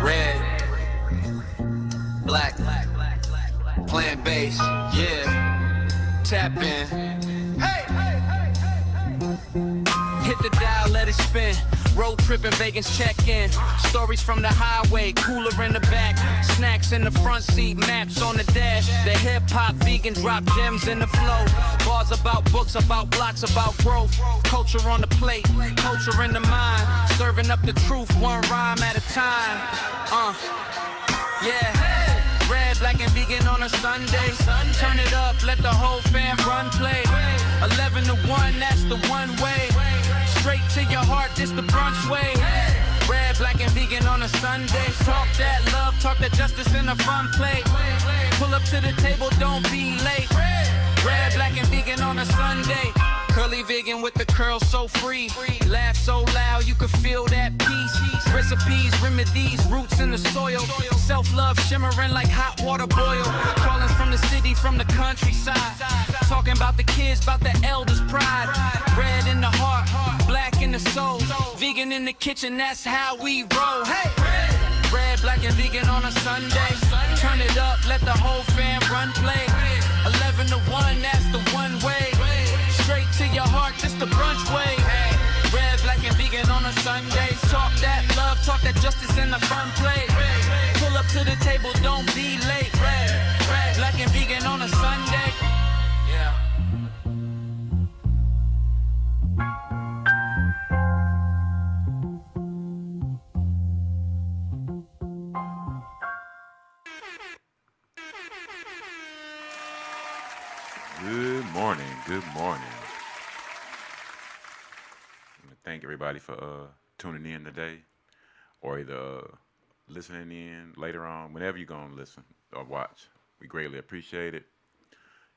Red, black, plant-based, yeah. Tap in. Hey! Hit the dial, let it spin. Road tripping, vegans check in. Stories from the highway, cooler in the back. Snacks in the front seat, maps on the dash. The hip-hop vegan drop gems in the flow. Bars about books, about blocks, about growth. Culture on the plate, culture in the mind. Serving up the truth, one rhyme at a time. Yeah. Red, black, and vegan on a Sunday. Turn it up, let the whole fam run play. 11 to 1, that's the one way. Straight to your heart, this the brunch way. Red, black, and vegan on a Sunday. Talk that love, talk that justice in a fun play. Pull up to the table, don't be late. Red, black, and vegan on a Sunday. Curly vegan with the curls so free. Laugh so loud, you can feel that peace. Recipes, remedies, roots in the soil. Self-love shimmering like hot water boil. Callings from the city, from the countryside. Talking about the kids, about the elders' pride. Red in the heart, black in the soul. Vegan in the kitchen, that's how we roll. Hey! Red, black, and vegan on a Sunday. Turn it up, let the whole fam run play. 11 to 1, that's the one way. Straight to your heart, just the brunch way. Red, black, and vegan on a Sunday. Talk that love, talk that justice in the fun play. Pull up to the table, don't be late. Red, black, and vegan on a Sunday. Yeah. Good morning. Good morning. I want to thank everybody for tuning in today, or either listening in later on, whenever you're going to listen or watch. We greatly appreciate it.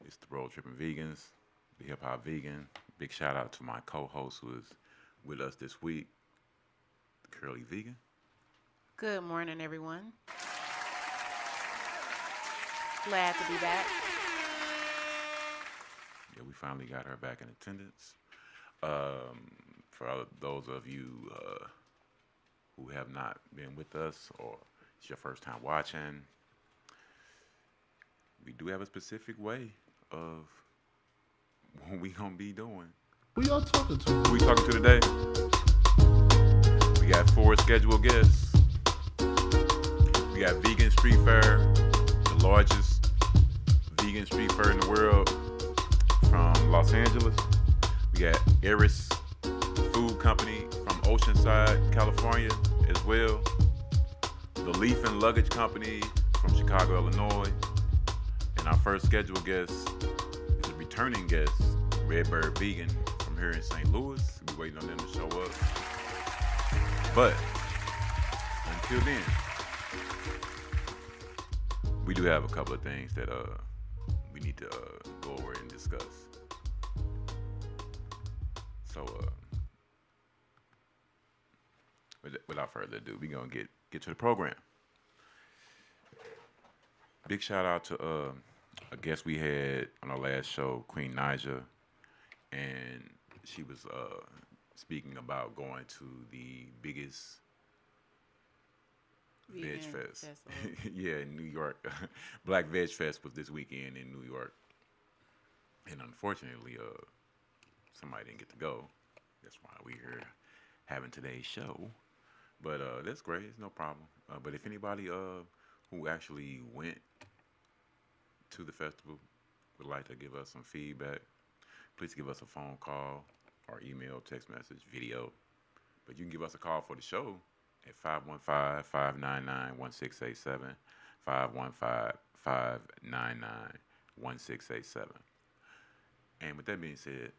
It's the Road Tripping Vegans, the Hip Hop Vegan. Big shout out to my co-host who is with us this week, the Curly Vegan. Good morning, everyone. Glad to be back. Yeah, we finally got her back in attendance. For those of you who have not been with us, or it's your first time watching, we do have a specific way of what we gonna be doing. Who y'all talking to? Who we talking to today? We got 4 scheduled guests. We got Vegan Street Fair, the largest vegan street fair in the world, from Los Angeles. We got Eris Food Company from Oceanside, California as well. The Leaf and Luggage Company from Chicago, Illinois. And our first scheduled guest is a returning guest, Redbird Vegan from here in St. Louis. We're waiting on them to show up. But until then, we do have a couple of things that we need to go over and discuss. So, without further ado, we're gonna get to the program. Big shout out to a guest we had on our last show, Queen Naija, and she was speaking about going to the biggest Veg Fest. Yeah, in New York. Black Veg Fest was this weekend in New York. And unfortunately, somebody didn't get to go. That's why we're here having today's show. But that's great. It's no problem. But if anybody who actually went to the festival would like to give us some feedback, please give us a phone call or email, text message, video. But you can give us a call for the show at 515-599-1687, 515-599-1687. And with that being said,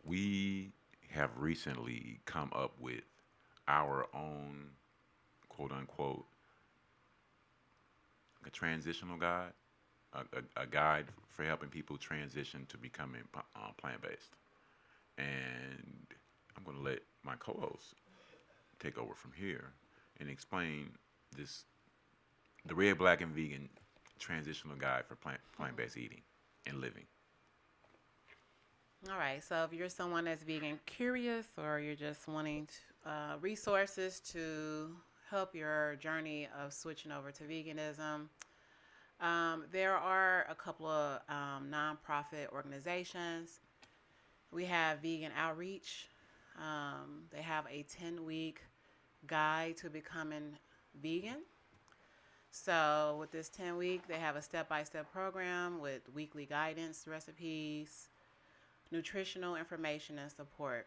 we have recently come up with our own, quote-unquote, a transitional guide, a guide for helping people transition to becoming plant-based. And I'm going to let my co-host take over from here and explain the Red, Black, and Vegan transitional guide for plant-based eating and living. All right, so if you're someone that's vegan curious, or you're just wanting resources to help your journey of switching over to veganism. There are a couple of nonprofit organizations. We have Vegan Outreach. They have a 10-week guide to becoming vegan. So with this 10-week, they have a step-by-step program with weekly guidance, recipes, nutritional information, and support.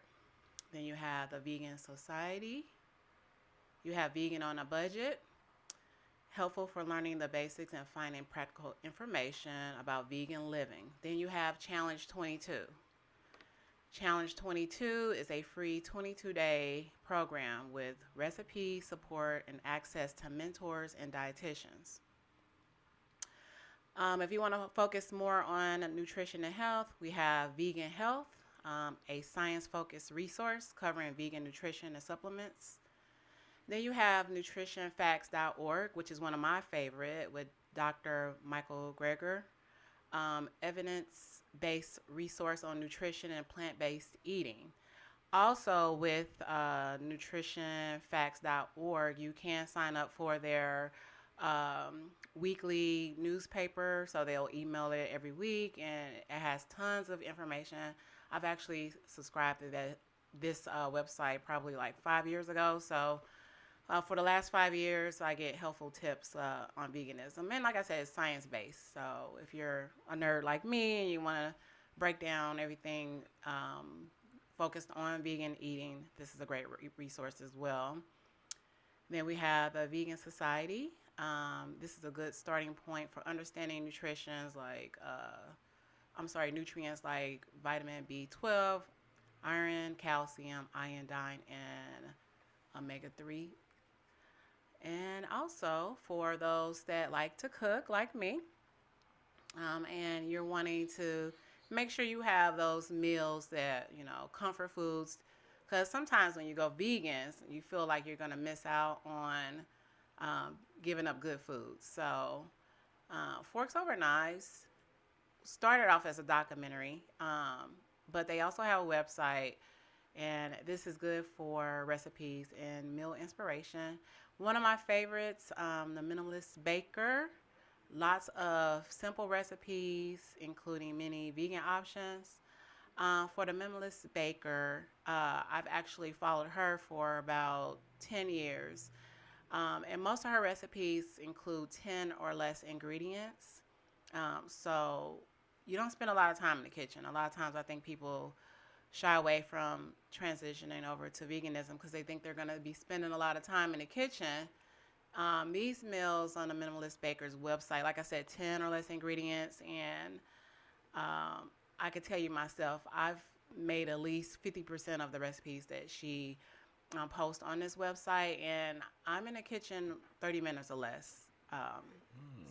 Then you have the Vegan Society. You have Vegan on a Budget, helpful for learning the basics and finding practical information about vegan living. Then you have Challenge 22. Challenge 22 is a free 22-day program with recipe support and access to mentors and dietitians. If you want to focus more on nutrition and health, we have Vegan Health, a science-focused resource covering vegan nutrition and supplements. Then you have nutritionfacts.org, which is one of my favorite, with Dr. Michael Greger, evidence-based resource on nutrition and plant-based eating. Also with nutritionfacts.org, you can sign up for their weekly newspaper, so they'll email it every week, and it has tons of information. I've actually subscribed to this website probably like 5 years ago, so for the last 5 years, I get helpful tips on veganism. And like I said, it's science-based. So if you're a nerd like me and you want to break down everything focused on vegan eating, this is a great resource as well. Then we have the Vegan Society. This is a good starting point for understanding nutrients like vitamin B12, iron, calcium, iodine, and omega-3. And also for those that like to cook like me, and you're wanting to make sure you have those meals that, comfort foods, because sometimes when you go vegans, you feel like you're going to miss out on giving up good food. So Forks Over Knives started off as a documentary, but they also have a website, and this is good for recipes and meal inspiration. One of my favorites, the Minimalist Baker. Lots of simple recipes, including many vegan options. For the Minimalist Baker, I've actually followed her for about 10 years. And most of her recipes include 10 or less ingredients. So you don't spend a lot of time in the kitchen. A lot of times I think people shy away from transitioning over to veganism because they think they're going to be spending a lot of time in the kitchen. These meals on the Minimalist Baker's website, like I said, 10 or less ingredients, and I could tell you myself, I've made at least 50% of the recipes that she posts on this website, and I'm in the kitchen 30 minutes or less.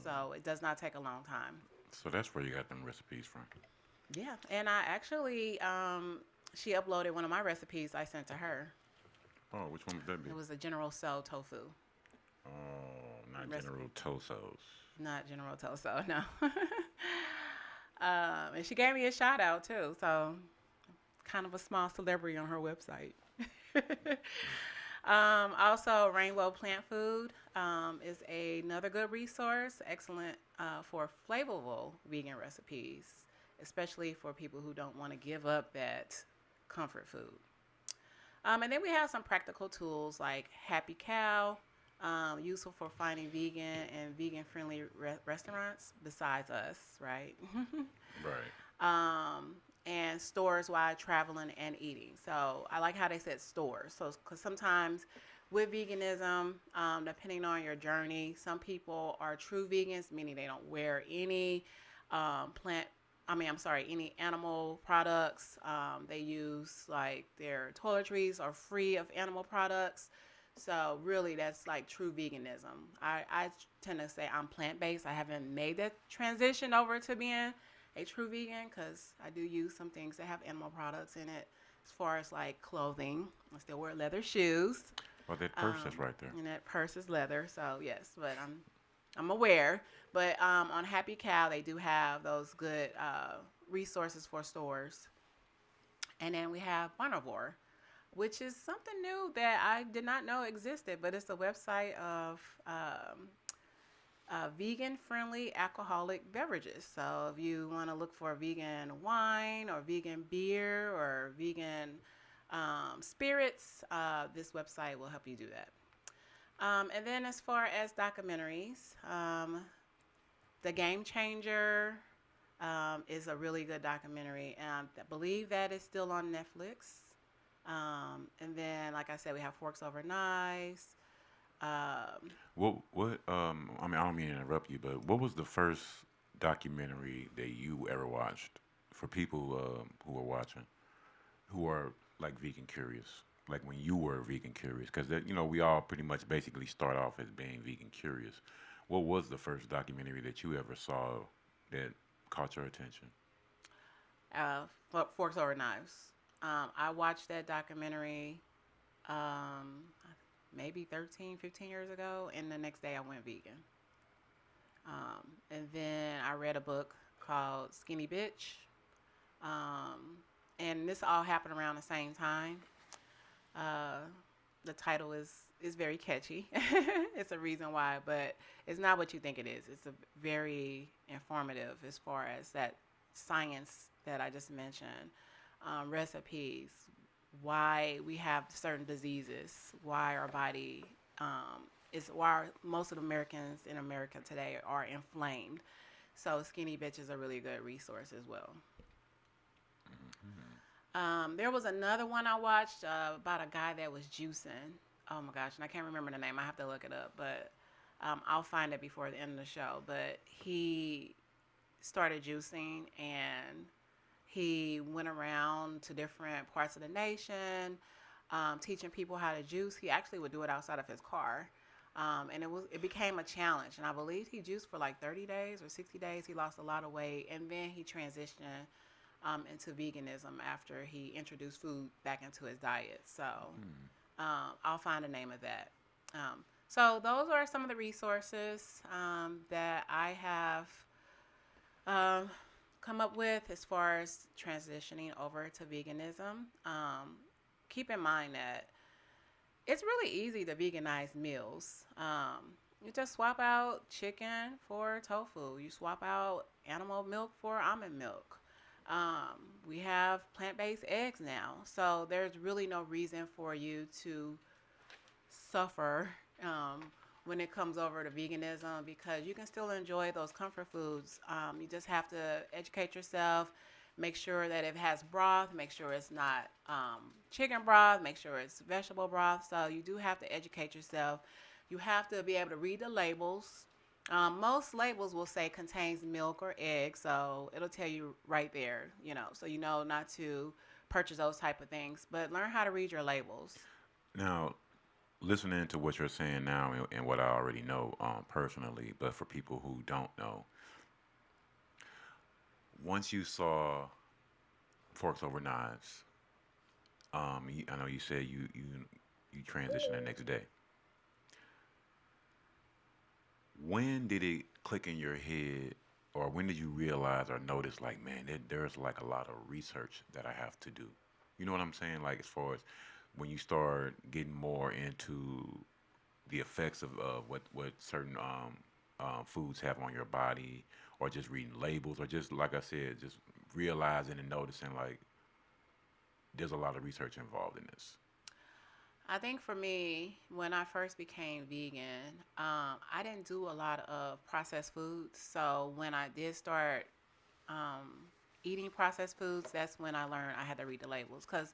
So it does not take a long time. So that's where you got them recipes from. Yeah, and I actually, she uploaded one of my recipes I sent to her. Oh, which one would that be? It was a General Tso tofu. Oh, not recipe. General Tosos. Not General Tso, no. And she gave me a shout out too, so kind of a small celebrity on her website. Also, Rainbow Plant Food is another good resource, excellent for flavorful vegan recipes, especially for people who don't want to give up that comfort food. And then we have some practical tools like Happy Cow, useful for finding vegan and vegan-friendly restaurants besides us, right? Right. And stores while traveling and eating. So I like how they said stores. So because sometimes with veganism, depending on your journey, some people are true vegans, meaning they don't wear any any animal products. They use like their toiletries are free of animal products. So really that's like true veganism. I tend to say I'm plant-based. I haven't made that transition over to being a true vegan because I do use some things that have animal products in it. As far as like clothing, I still wear leather shoes. Well, that purse is right there. And that purse is leather, so yes, but I'm aware. But on Happy Cow, they do have those good resources for stores. And then we have Carnivore, which is something new that I did not know existed, but it's a website of vegan friendly alcoholic beverages. So if you want to look for vegan wine or vegan beer or vegan spirits, this website will help you do that. And then as far as documentaries, The Game Changer is a really good documentary. I believe that is still on Netflix. And then, like I said, we have Forks Over Knives. Um, What I mean, I don't mean to interrupt you, but what was the first documentary that you ever watched for people who are watching, who are like vegan curious, like when you were vegan curious? Because we all pretty much basically start off as being vegan curious. What was the first documentary that you ever saw that caught your attention? Forks Over Knives. I watched that documentary um, maybe 13, 15 years ago, and the next day I went vegan. And then I read a book called Skinny Bitch. Um, and this all happened around the same time. Uh, the title is very catchy. It's a reason why, but it's not what you think it is. It's a very informative as far as that science that I just mentioned, recipes, why we have certain diseases, why our body is why most of the Americans in America today are inflamed. So Skinny Bitch is a really good resource as well. There was another one I watched about a guy that was juicing. Oh my gosh, and I can't remember the name. I have to look it up, but I'll find it before the end of the show. But he started juicing and he went around to different parts of the nation, teaching people how to juice. He actually would do it outside of his car. And it became a challenge. And I believe he juiced for like 30 days or 60 days. He lost a lot of weight. And then he transitioned into veganism after he introduced food back into his diet. So I'll find the name of that. So those are some of the resources that I have um, come up with as far as transitioning over to veganism. Keep in mind that it's really easy to veganize meals. You just swap out chicken for tofu. You swap out animal milk for almond milk. We have plant-based eggs now, so there's really no reason for you to suffer when it comes over to veganism because you can still enjoy those comfort foods. You just have to educate yourself, make sure that it has broth, make sure it's not chicken broth, make sure it's vegetable broth. So you do have to educate yourself. You have to be able to read the labels. Most labels will say contains milk or egg, so it'll tell you right there, so you know not to purchase those type of things. But learn how to read your labels. Now, listening to what you're saying now and what I already know personally, but for people who don't know, once you saw Forks Over Knives, I know you said you transitioned the next day. When did it click in your head, or when did you realize or notice, like, man, there's like a lot of research that I have to do? You know what I'm saying? Like, as far as when you start getting more into the effects of what certain foods have on your body, or just reading labels, or just like I said, just realizing and noticing like there's a lot of research involved in this. I think for me, when I first became vegan, I didn't do a lot of processed foods. So when I did start um, eating processed foods, that's when I learned I had to read the labels. Because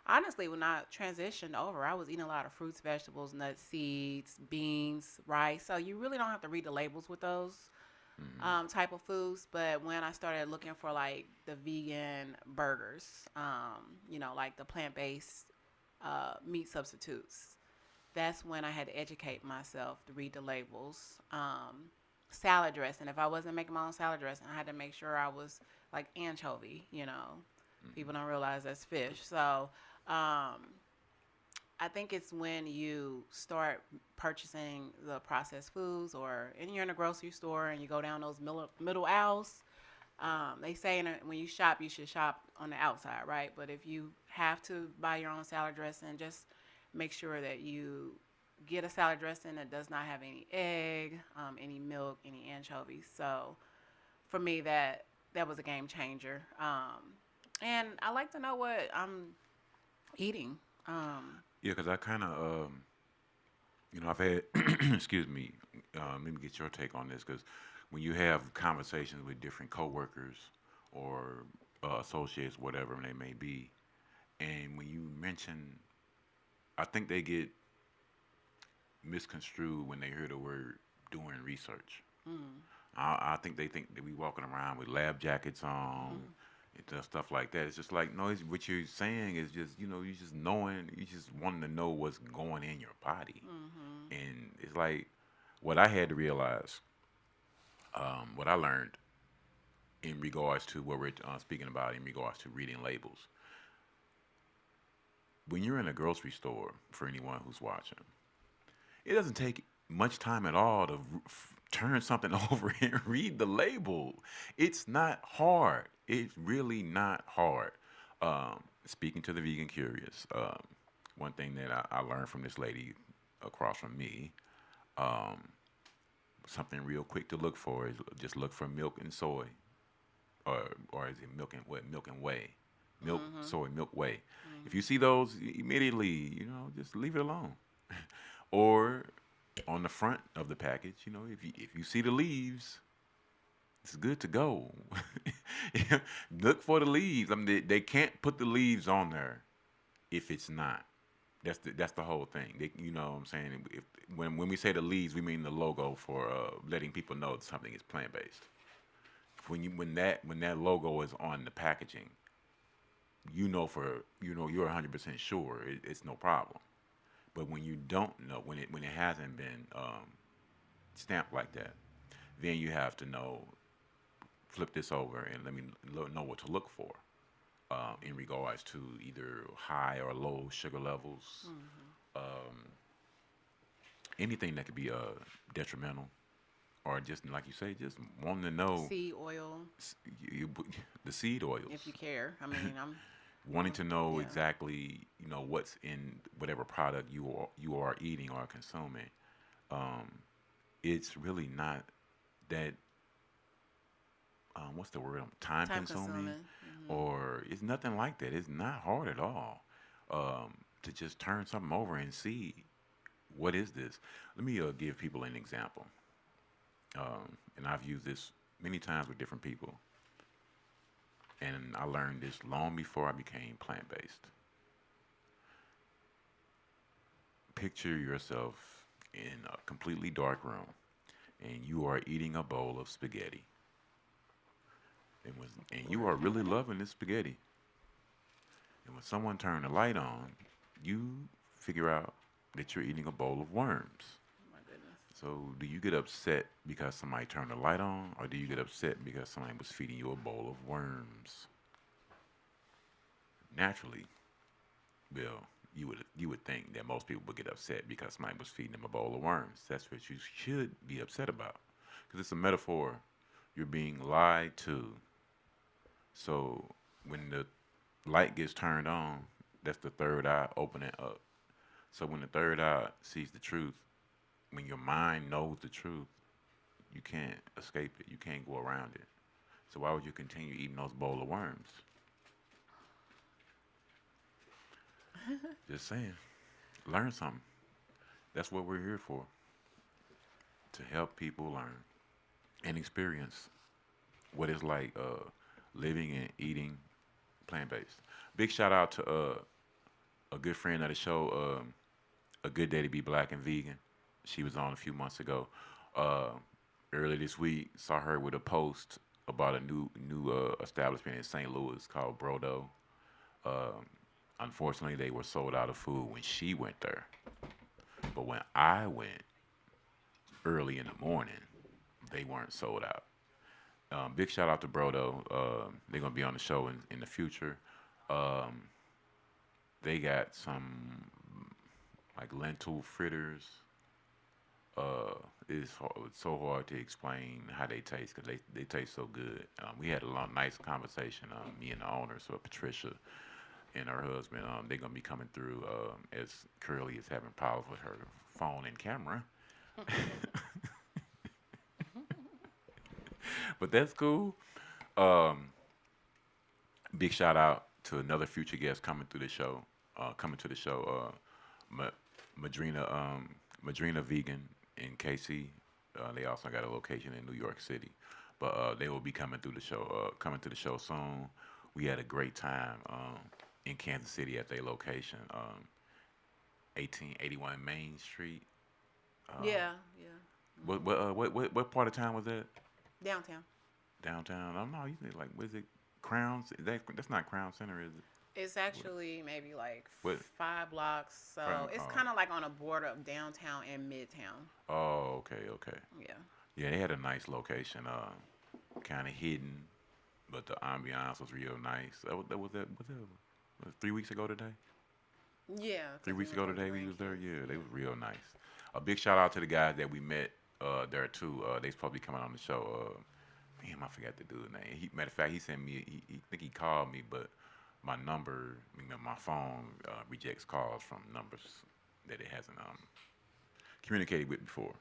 honestly, when I transitioned over, I was eating a lot of fruits, vegetables, nuts, seeds, beans, rice. So you really don't have to read the labels with those Hmm. type of foods. But when I started looking for like the vegan burgers, like the plant-based meat substitutes, that's when I had to educate myself to read the labels. Salad dressing. If I wasn't making my own salad dressing, I had to make sure I was like anchovy. People don't realize that's fish. So um, I think it's when you start purchasing the processed foods, or and you're in a grocery store and you go down those middle aisles. They say when you shop, you should shop on the outside, right? But if you have to buy your own salad dressing, just make sure that you get a salad dressing that does not have any egg, any milk, any anchovies. So for me, that was a game changer. And I like to know what I'm eating. Yeah, because I kind of, I've had, excuse me, let me get your take on this. Because when you have conversations with different coworkers or associates, whatever they may be, and when you mention, I think they get misconstrued when they hear the word doing research. Mm, I think they think that we walking around with lab jackets on mm-hmm, and stuff like that. It's just like no, what you're saying is just you just knowing, you just wanting to know what's going in your body, mm-hmm, and it's like what I had to realize, what I learned in regards to what we're speaking about in regards to reading labels. When you're in a grocery store, for anyone who's watching, it doesn't take much time at all to turn something over and read the label. It's not hard. It's really not hard. Speaking to the vegan curious, one thing that I learned from this lady across from me, um, something real quick to look for is just look for milk and soy, or is it milk and what? Milk and whey, milk, mm-hmm, soy, milk, whey. If mm-hmm. you see those, immediately, just leave it alone. Or on the front of the package, if you see the leaves, it's good to go. Look for the leaves. I mean, they can't put the leaves on there if it's not. That's the whole thing. You know what I'm saying? When we say the leaves, we mean the logo for letting people know that something is plant based. When that logo is on the packaging, you're 100% sure it's no problem. But when you don't know, when it hasn't been stamped like that, then you have to flip this over and let me know what to look for in regards to either high or low sugar levels, Mm-hmm. um, anything that could be detrimental, or just like you say, just wanting to know Seed oil, s- you, the seed if oils, you care. I mean, wanting to know yeah. exactly what's in whatever product you are eating or consuming. Um, it's really not that what's the word? Time Time consuming, consuming. Mm-hmm. or it's nothing like that. It's not hard at all to just turn something over and see what is this. Let me give people an example, and I've used this many times with different people, and I learned this long before I became plant based. Picture yourself in a completely dark room, and you are eating a bowl of spaghetti, and you are Lord. really loving this spaghetti. And when someone turns the light on, you figure out that you're eating a bowl of worms. Oh my goodness. So, do you get upset because somebody turned the light on, or do you get upset because somebody was feeding you a bowl of worms? Naturally, Bill, you would think that most people would get upset because somebody was feeding them a bowl of worms. That's what you should be upset about, because it's a metaphor. You're being lied to. So, when the light gets turned on, that's the third eye opening up. So when the third eye sees the truth, when your mind knows the truth, you can't escape it. You can't go around it. So why would you continue eating those bowl of worms? Just saying. Learn something. That's what we're here for. To help people learn and experience what it's like living and eating plant based. Big shout out to a good friend of the show, A Good Day to Be Black and Vegan. She was on a few months ago. Uh, Earlier this week, saw her with a post about a new establishment in St. Louis called Brodo. Um, Unfortunately, they were sold out of food when she went there. But when I went early in the morning, they weren't sold out. Big shout out to Brodo. They're gonna be on the show in the future. Um, they got some like lentil fritters, It's so hard to explain how they taste because they taste so good. We had a long, nice conversation. Me and the owner, so Patricia and her husband, they're gonna be coming through as Curly is having problems with her phone and camera. But that's cool. Um, Big shout out to another future guest coming through the show. Coming to the show, Ma- Madrina, Madrina Vegan in KC. They also got a location in New York City, but they will be coming through the show. Coming to the show soon. We had a great time in Kansas City at their location, 1881 Main Street. Um, Yeah, yeah. what part of town was that? Downtown. Downtown? I don't know. You think like was it Crown? That's not Crown Center, is it? It's What? actually maybe like What? 5 blocks. So Crown? it's Oh, kind of like on a border of downtown and midtown. oh, okay, okay. Yeah. Yeah, they had a nice location, kind of hidden, but the ambiance was real nice. Was 3 weeks ago today? Yeah, Three because we weeks went ago to the today we was there. grandkids. Yeah, they Yeah. was real nice. A big shout out to the guys that we met there too. They supposed to be coming on the show. Damn, I forgot the dude's name. Matter of fact, he sent me. He think he called me, but my number, my phone rejects calls from numbers that it hasn't communicated with before.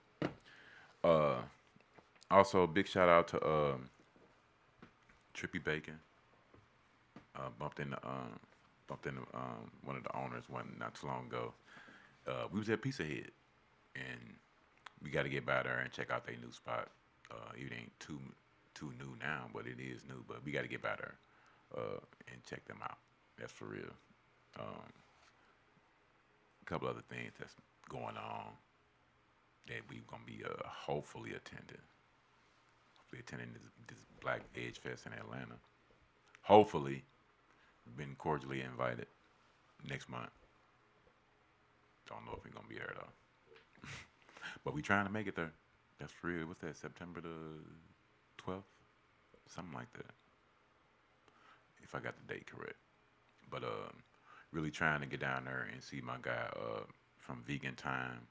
Uh, Also, a big shout out to Trippy Bacon. Bumped into one of the owners one not too long ago. We was at Pizza Head, and we got to get by there and check out their new spot. It ain't too new now, but it is new. But we got to get by there and check them out. That's for real. A couple other things that's going on that we gonna be hopefully attending. Hopefully attending this Black Veg Fest in Atlanta. Hopefully, been cordially invited next month. Don't know if we're gonna be there though, but we trying to make it there. That's for real. What's that? September the 12th, something like that. If I got the date correct. But really trying to get down there and see my guy from Vegan Time.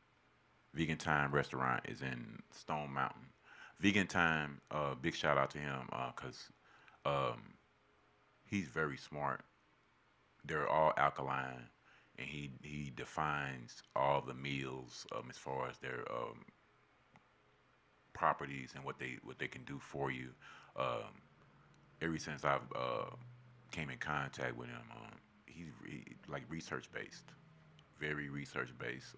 Vegan Time restaurant is in Stone Mountain. Vegan Time, big shout out to him because um, he's very smart. They're all alkaline, and he defines all the meals as far as their properties and what they can do for you. Um, Ever since I've came in contact with him, he's like research based, very research based.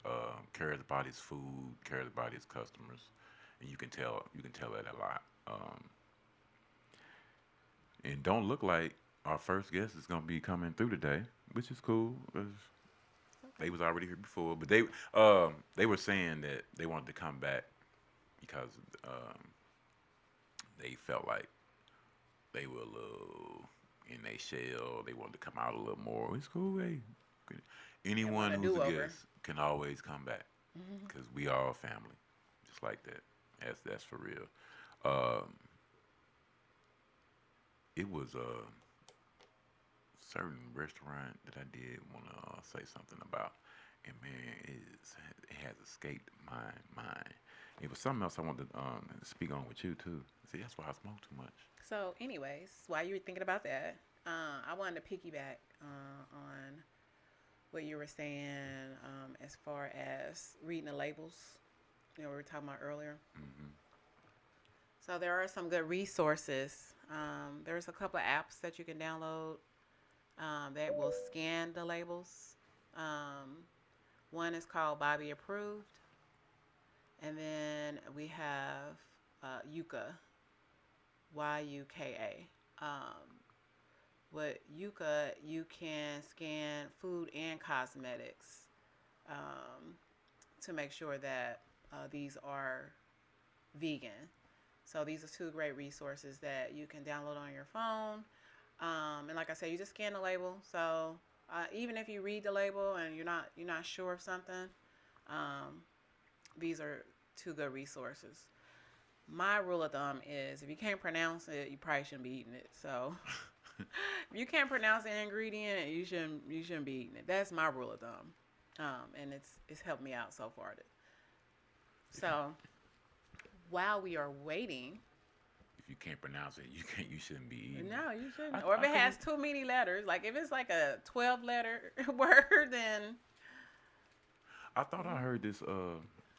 Cares about his food, cares about his customers, and you can tell that a lot. And don't look like our first guest is gonna be coming through today, which is cool. 'Cause they was already here before, but they were saying that they wanted to come back because they felt like they were a little in their shell. They wanted to come out a little more. It's cool. Hey, They want anyone a who's a do over. guest can always come back because we all family, just like that. That's for real. Um, it was a certain restaurant that I did want to say something about, and man, it has escaped my mind. It was something else I wanted to speak on with you too. See, that's why I smoke too much. So, anyways, while you were thinking about that, I wanted to piggyback on what you were saying as far as reading the labels. We were talking about earlier. Hmm. So there are some good resources. There's a couple of apps that you can download that will scan the labels. Um, One is called Bobby Approved, and then we have Yuka, Yuka. With Yuka, you can scan food and cosmetics um, to make sure that these are vegan. So these are two great resources that you can download on your phone. And like I said, you just scan the label. So even if you read the label and you're not sure of something, um, these are two good resources. My rule of thumb is if you can't pronounce it, you probably shouldn't be eating it. So if you can't pronounce an ingredient, you shouldn't be eating it. That's my rule of thumb, and it's helped me out so far. So while we are waiting, If you can't pronounce it, you shouldn't be eating. no, you shouldn't. I, Or if I it has couldn't. too many letters, like if it's like a 12-letter word, then I thought I heard this.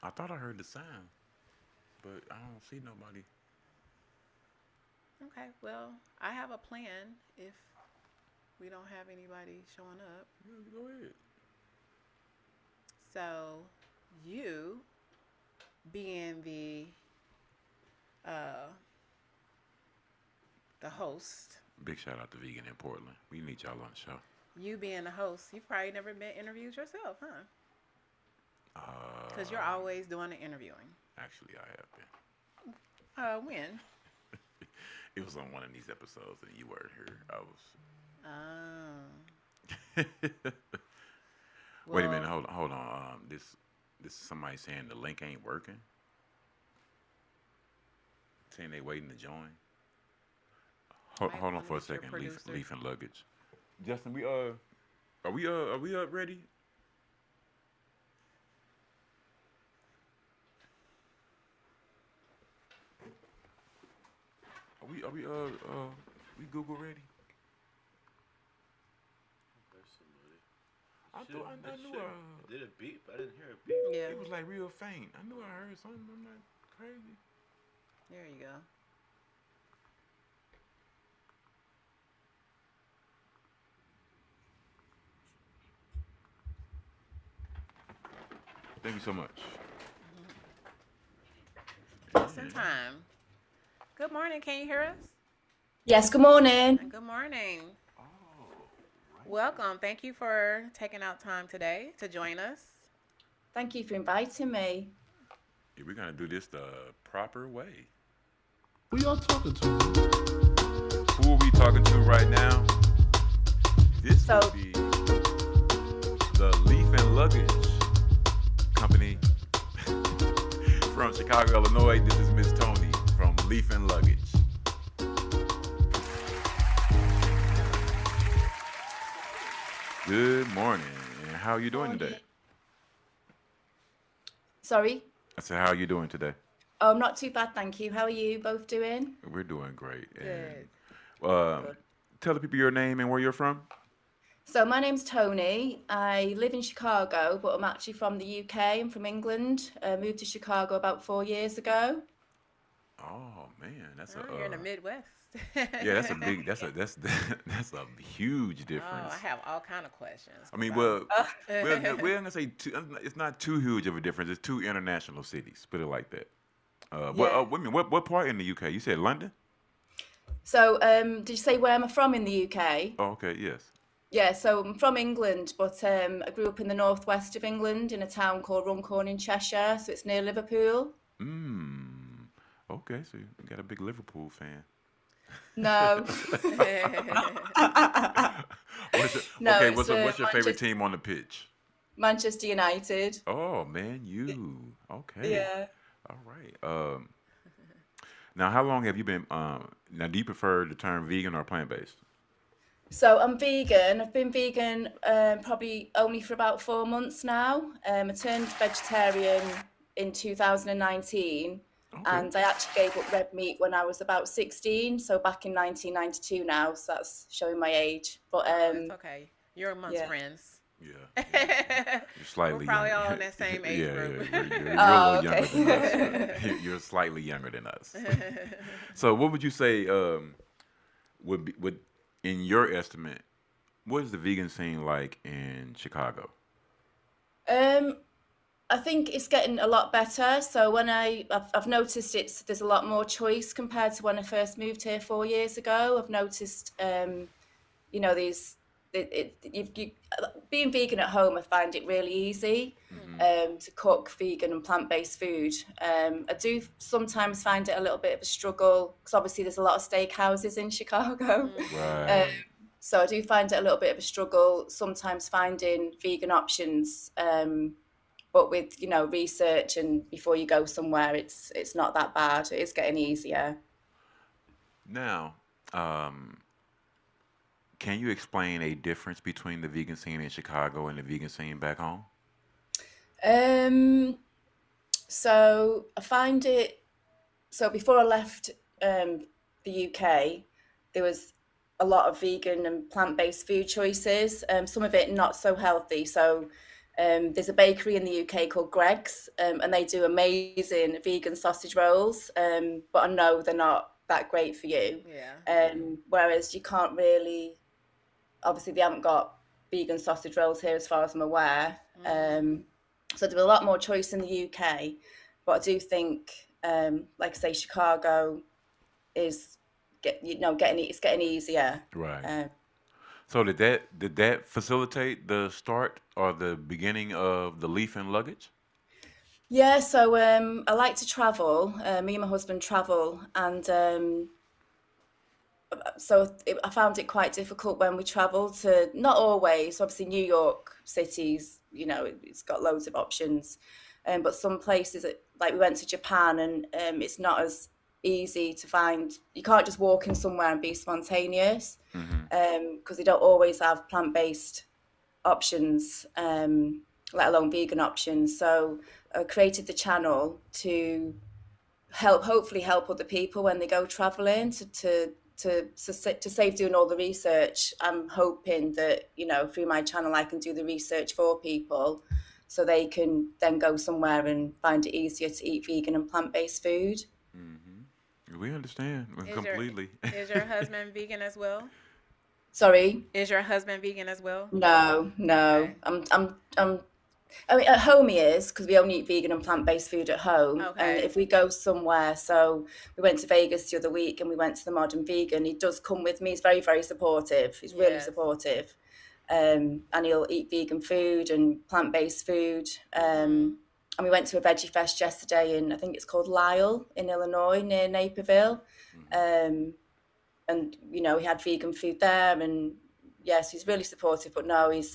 I thought I heard the sound, but I don't see nobody. okay. Well, I have a plan if we don't have anybody showing up. Yeah, go ahead. So you being uh the host, Big shout out to Vegan in Portland. We need y'all on the show. you being the host, you've probably never been interviewed yourself, huh? Because you're Uh, always doing the interviewing. Actually, I have been. When? It was on one of these episodes, and you weren't here. I Oh. was. Wait a minute. Hold on. This is somebody saying the link ain't working. Saying they waiting to join. Hold, Might hold on wanna for a get your second. producer. Leaf and luggage. Justin, are we ready? We Google ready? There's somebody. I knew Did it beep? I didn't hear it beep. Yeah. it was like real faint. I knew I heard something. I'm not crazy. There you go. Thank you so much. Just in time. Good morning. Can you hear us? Yes, good morning. Good morning. Oh, right. Welcome. Thank you for taking out time today to join us. Thank you for inviting me. Yeah, we're gonna do this the proper way. Who y'all talking to? Who are we talking to right now? This So- would be the Leaf and Luggage Company from Chicago, Illinois. This is Miss Tony from Leaf and Luggage. Good morning. And how are you doing today? Sorry? I said, how are you doing today? Oh, I'm not too bad, thank you. How are you both doing? We're doing great. Good. And tell the people your name and where you're from. So my name's Tony. I live in Chicago, but I'm actually from the UK. I'm from England. Moved to Chicago about 4 years ago. Oh man, that's Oh, you're in the Midwest. yeah, that's a big that's that's a huge difference. Oh, I have all kind of questions. I mean, about- we're gonna say it's not too huge of a difference. It's two international cities. Put it like that. Yeah. What part in the UK? You said London? So did you say where am I from in the UK? Oh, okay, yes. Yeah, so I'm from England, but I grew up in the northwest of England in a town called Runcorn in Cheshire, so it's near Liverpool. Okay, so you got a big Liverpool fan. No. No, Okay, it's, what's your favorite Manchester- team on the pitch? Manchester United. Oh man, you okay? Yeah. All right. Now, how long have you been? Now, do you prefer the term vegan or plant-based? So I'm vegan. I've been vegan probably only for about 4 months now. I turned vegetarian in 2019, Okay. and I actually gave up red meat when I was about 16. So back in 1992 now. So that's showing my age. But It's okay. You're amongst yeah. friends. Yeah. You're slightly We're probably younger. all in that same age yeah, group. Yeah, you're Oh, a little younger okay. than us. You're slightly younger than us. So, what would you say would in your estimate, what is the vegan scene like in Chicago? I think it's getting a lot better. So when I've noticed there's a lot more choice compared to when I first moved here 4 years ago. I've noticed, being vegan at home, I find it really easy to cook vegan and plant-based food. I do sometimes find it a little bit of a struggle because obviously there's a lot of steakhouses in Chicago. Right. So I do find it a little bit of a struggle sometimes finding vegan options. But with research and before you go somewhere, it's not that bad. It is getting easier. Now, can you explain a difference between the vegan scene in Chicago and the vegan scene back home? So I find it. So before I left the UK, there was a lot of vegan and plant-based food choices. Some of it not so healthy. So there's a bakery in the UK called Greg's, and they do amazing vegan sausage rolls. But I know they're not that great for you. Yeah. Whereas you can't really, obviously, they haven't got vegan sausage rolls here, as far as I'm aware. So there's a lot more choice in the UK, but I do think, like I say, Chicago is it's getting easier. Right. Um, So did that facilitate the start or the beginning of the leaf and luggage? yeah, so I like to travel. Me and my husband travel, and I found it quite difficult when we travel to, not always, obviously New York cities, it's got loads of options, but some places like we went to Japan, and it's not as easy to find. You can't just walk in somewhere and be spontaneous, Hmm. because they don't always have plant-based options, let alone vegan options. So I created the channel to hopefully help other people when they go traveling to save doing all the research. I'm hoping that through my channel I can do the research for people so they can then go somewhere and find it easier to eat vegan and plant-based food. We understand Is your completely. is your husband vegan as well? Sorry. Is your husband vegan as well? No, no. Okay. I mean, at home he is, because we only eat vegan and plant-based food at home. And Okay. if we go somewhere, so we went to Vegas the other week and we went to the Modern Vegan, he does come with me. He's very, very supportive. He's really Yes. supportive. And he'll eat vegan food and plant-based food. Mhm. And we went to a veggie fest yesterday in, I think it's called Lisle in Illinois, near Naperville. Mhm. Um, and we had vegan food there, and yes, he's really supportive. But no, he's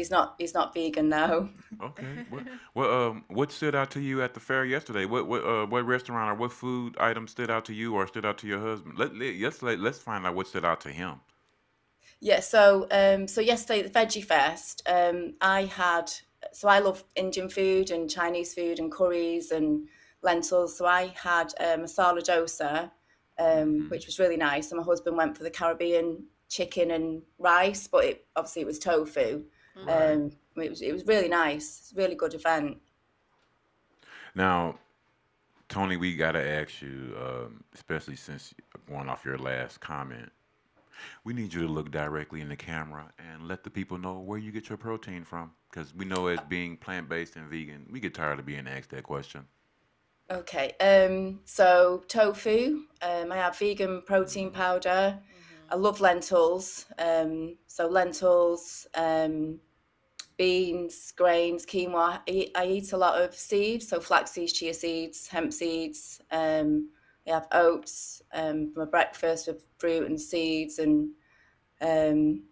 not vegan now. Okay. What stood out to you at the fair yesterday? What restaurant or what food item stood out to you or stood out to your husband? Let's find out what stood out to him. Yeah, so yesterday at the Veggie Fest, I love Indian food and Chinese food and curries and lentils. So I had masala dosa, Hmm. which was really nice. And my husband went for the Caribbean chicken and rice, but obviously it was tofu. Right. Mhm. It was really nice. It's a really good event. Now, Tony, we gotta ask you, especially since going off your last comment, we need you to look directly in the camera and let the people know where you get your protein from. Because we know as being plant-based and vegan, we get tired of being asked that question. Okay, so tofu. I have vegan protein powder. I Mhm. love lentils. So lentils, beans, grains, quinoa. I eat a lot of seeds, so flax seeds, chia seeds, hemp seeds. I have oats for my breakfast with fruit and seeds, and um,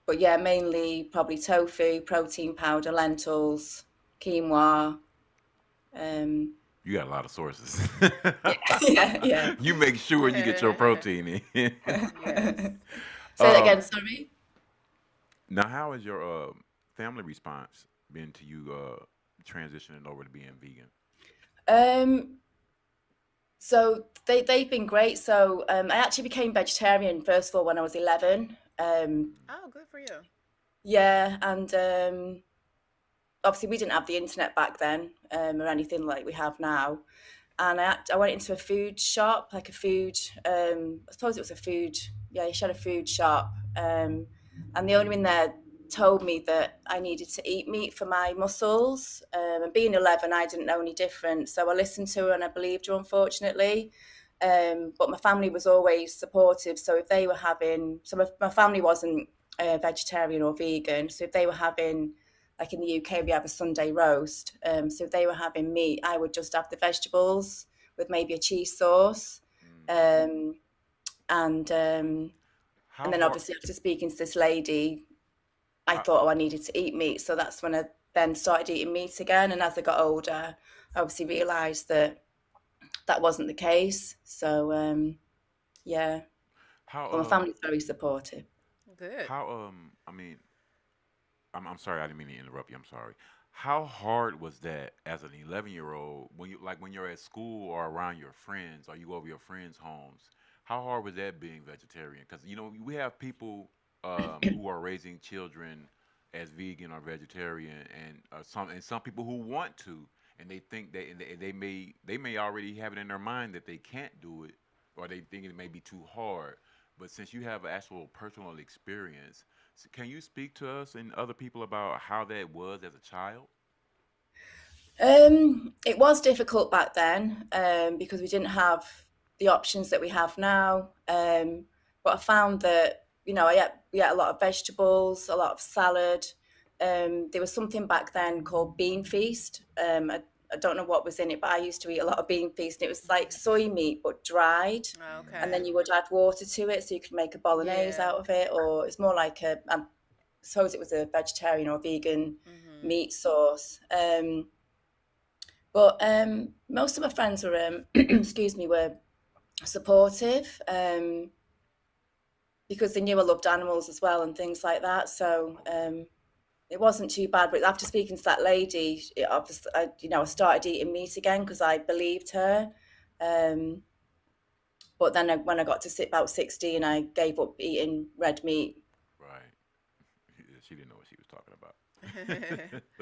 but yeah, mainly probably tofu, protein powder, lentils, quinoa. Um, You got a lot of sources. yeah, yeah. You make sure you get your protein in. Yes. Say that um, again. Sorry. Now, how has your family response been to you transitioning over to being vegan? Um, so they've been great. So I actually became vegetarian first of all when I was 11. Oh, good for you. Yeah, and obviously we didn't have the internet back then, or anything like we have now. And I went into a food shop, like a food. I suppose it was a food. Yeah, she had a food shop, and the owner in there told me that I needed to eat meat for my muscles. And being 11, I didn't know any different, so I listened to her and I believed her, unfortunately. But my family was always supportive. So if they were having, so my family wasn't vegetarian or vegan. So if they were having, like in the UK, we have a Sunday roast. So if they were having meat, I would just have the vegetables with maybe a cheese sauce. Hmm. Um, and How then hard? obviously after speaking to this lady, I I, thought, oh, I needed to eat meat. So that's when I then started eating meat again. And as I got older, I obviously realised that that wasn't the case. So yeah, how but my family's very supportive. Good. I mean, I'm sorry, I didn't mean to interrupt you. I'm sorry. How hard was that as an 11-year-old when you like when you're at school or around your friends or you go over your friends' homes? How hard was that being vegetarian? Because you know we have people who are raising children as vegan or vegetarian, and some people who want to, and they think they may already have it in their mind that they can't do it, or they think it may be too hard. But since you have actual personal experience, can you speak to us and other people about how that was as a child? It was difficult back then because we didn't have the options that we have now. But I found that we ate a lot of vegetables, a lot of salad. There was something back then called bean feast. I don't know what was in it, but I used to eat a lot of bean feast. And it was like soy meat but dried, and Okay. then you would add water to it, so you could make a bolognese Yeah. out of it, or it's more like I suppose it was a vegetarian or vegan Mhm. meat sauce. But most of my friends were, excuse me, were supportive because they knew I loved animals as well and things like that. So it wasn't too bad. But after speaking to that lady, I started eating meat again because I believed her. Um, but then when I got to about 16, I gave up eating red meat. Right. Yeah, she didn't know what she was talking about.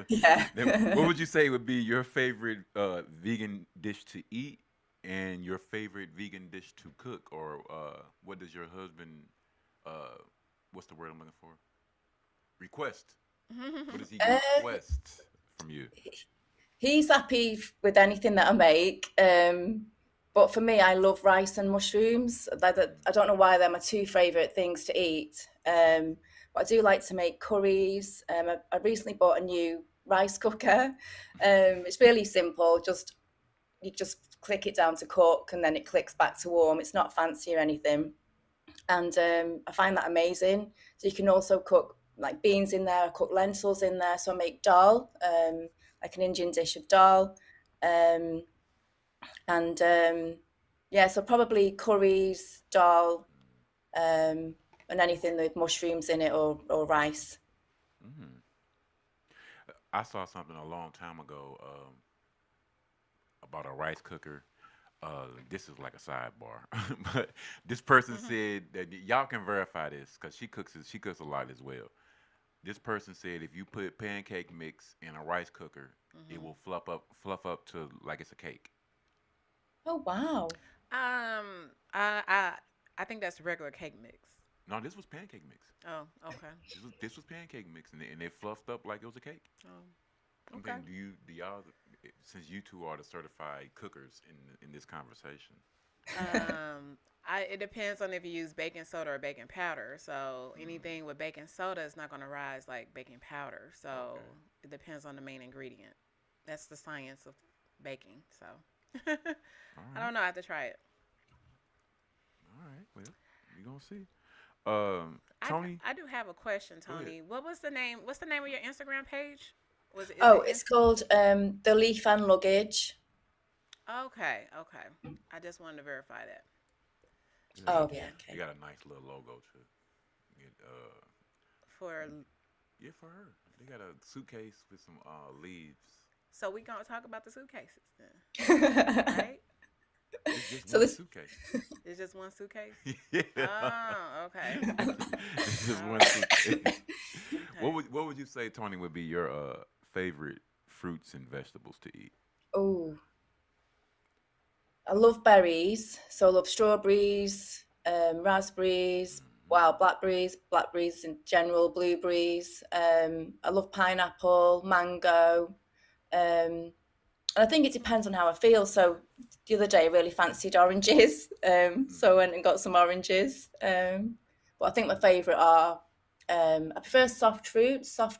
Yeah. Now, what would you say would be your favorite vegan dish to eat and your favorite vegan dish to cook? Or what does your husband, uh, what's the word I'm looking for? Request. What does he request from you? He's happy with anything that I make. But for me, I love rice and mushrooms. I don't know why they're my two favourite things to eat. But I do like to make curries. I recently bought a new rice cooker. It's really simple. You just click it down to cook, and then it clicks back to warm. It's not fancy or anything, and I find that amazing. So you can also cook like beans in there, I cook lentils in there. So I make dal, like an Indian dish of dal, um, and yeah, so probably curries, dal, and anything with mushrooms in it or rice. Mm. I saw something a long time ago about a rice cooker. This is like a sidebar, but this person said that y'all can verify this because she cooks a lot as well. This person said if you put pancake mix in a rice cooker, it Mhm. will fluff up to like it's a cake. Oh wow! Um, I think that's regular cake mix. No, this was pancake mix. Oh, okay. This was pancake mix, and it fluffed up like it was a cake. Oh, I'm okay. thinking, do y'all, since you two are the certified cookers in this conversation? Um, it depends on if you use baking soda or baking powder. So Mm, anything with baking soda is not going to rise like baking powder. So okay, it depends on the main ingredient. That's the science of baking. So all I right, don't know. I have to try it. all right. Well, we gonna see. I, Tony, I do have a question, go ahead. Tony. What was the name? What's the name of your Instagram page? Was it? Is Oh, it? it's called the leaf and luggage. Okay. Okay. I just wanted to verify that. Yeah, Oh Thank you yeah, they okay. got a nice little logo too. Get, for. yeah, for her, they got a suitcase with some leaves. So we gonna talk about the suitcases then, right? It's just So one this suitcase. It's just one suitcase. Yeah, Oh, okay. it's just All one right. suitcase. What Okay. would you say, Tony, would be your favorite fruits and vegetables to eat? oh, I love berries. So I love strawberries, raspberries, Hmm. wild blackberries in general, blueberries. I love pineapple, mango. And I think it depends on how I feel. So the other day, I really fancied oranges. So I Hmm. went and got some oranges. But I think my favourite are, I prefer softer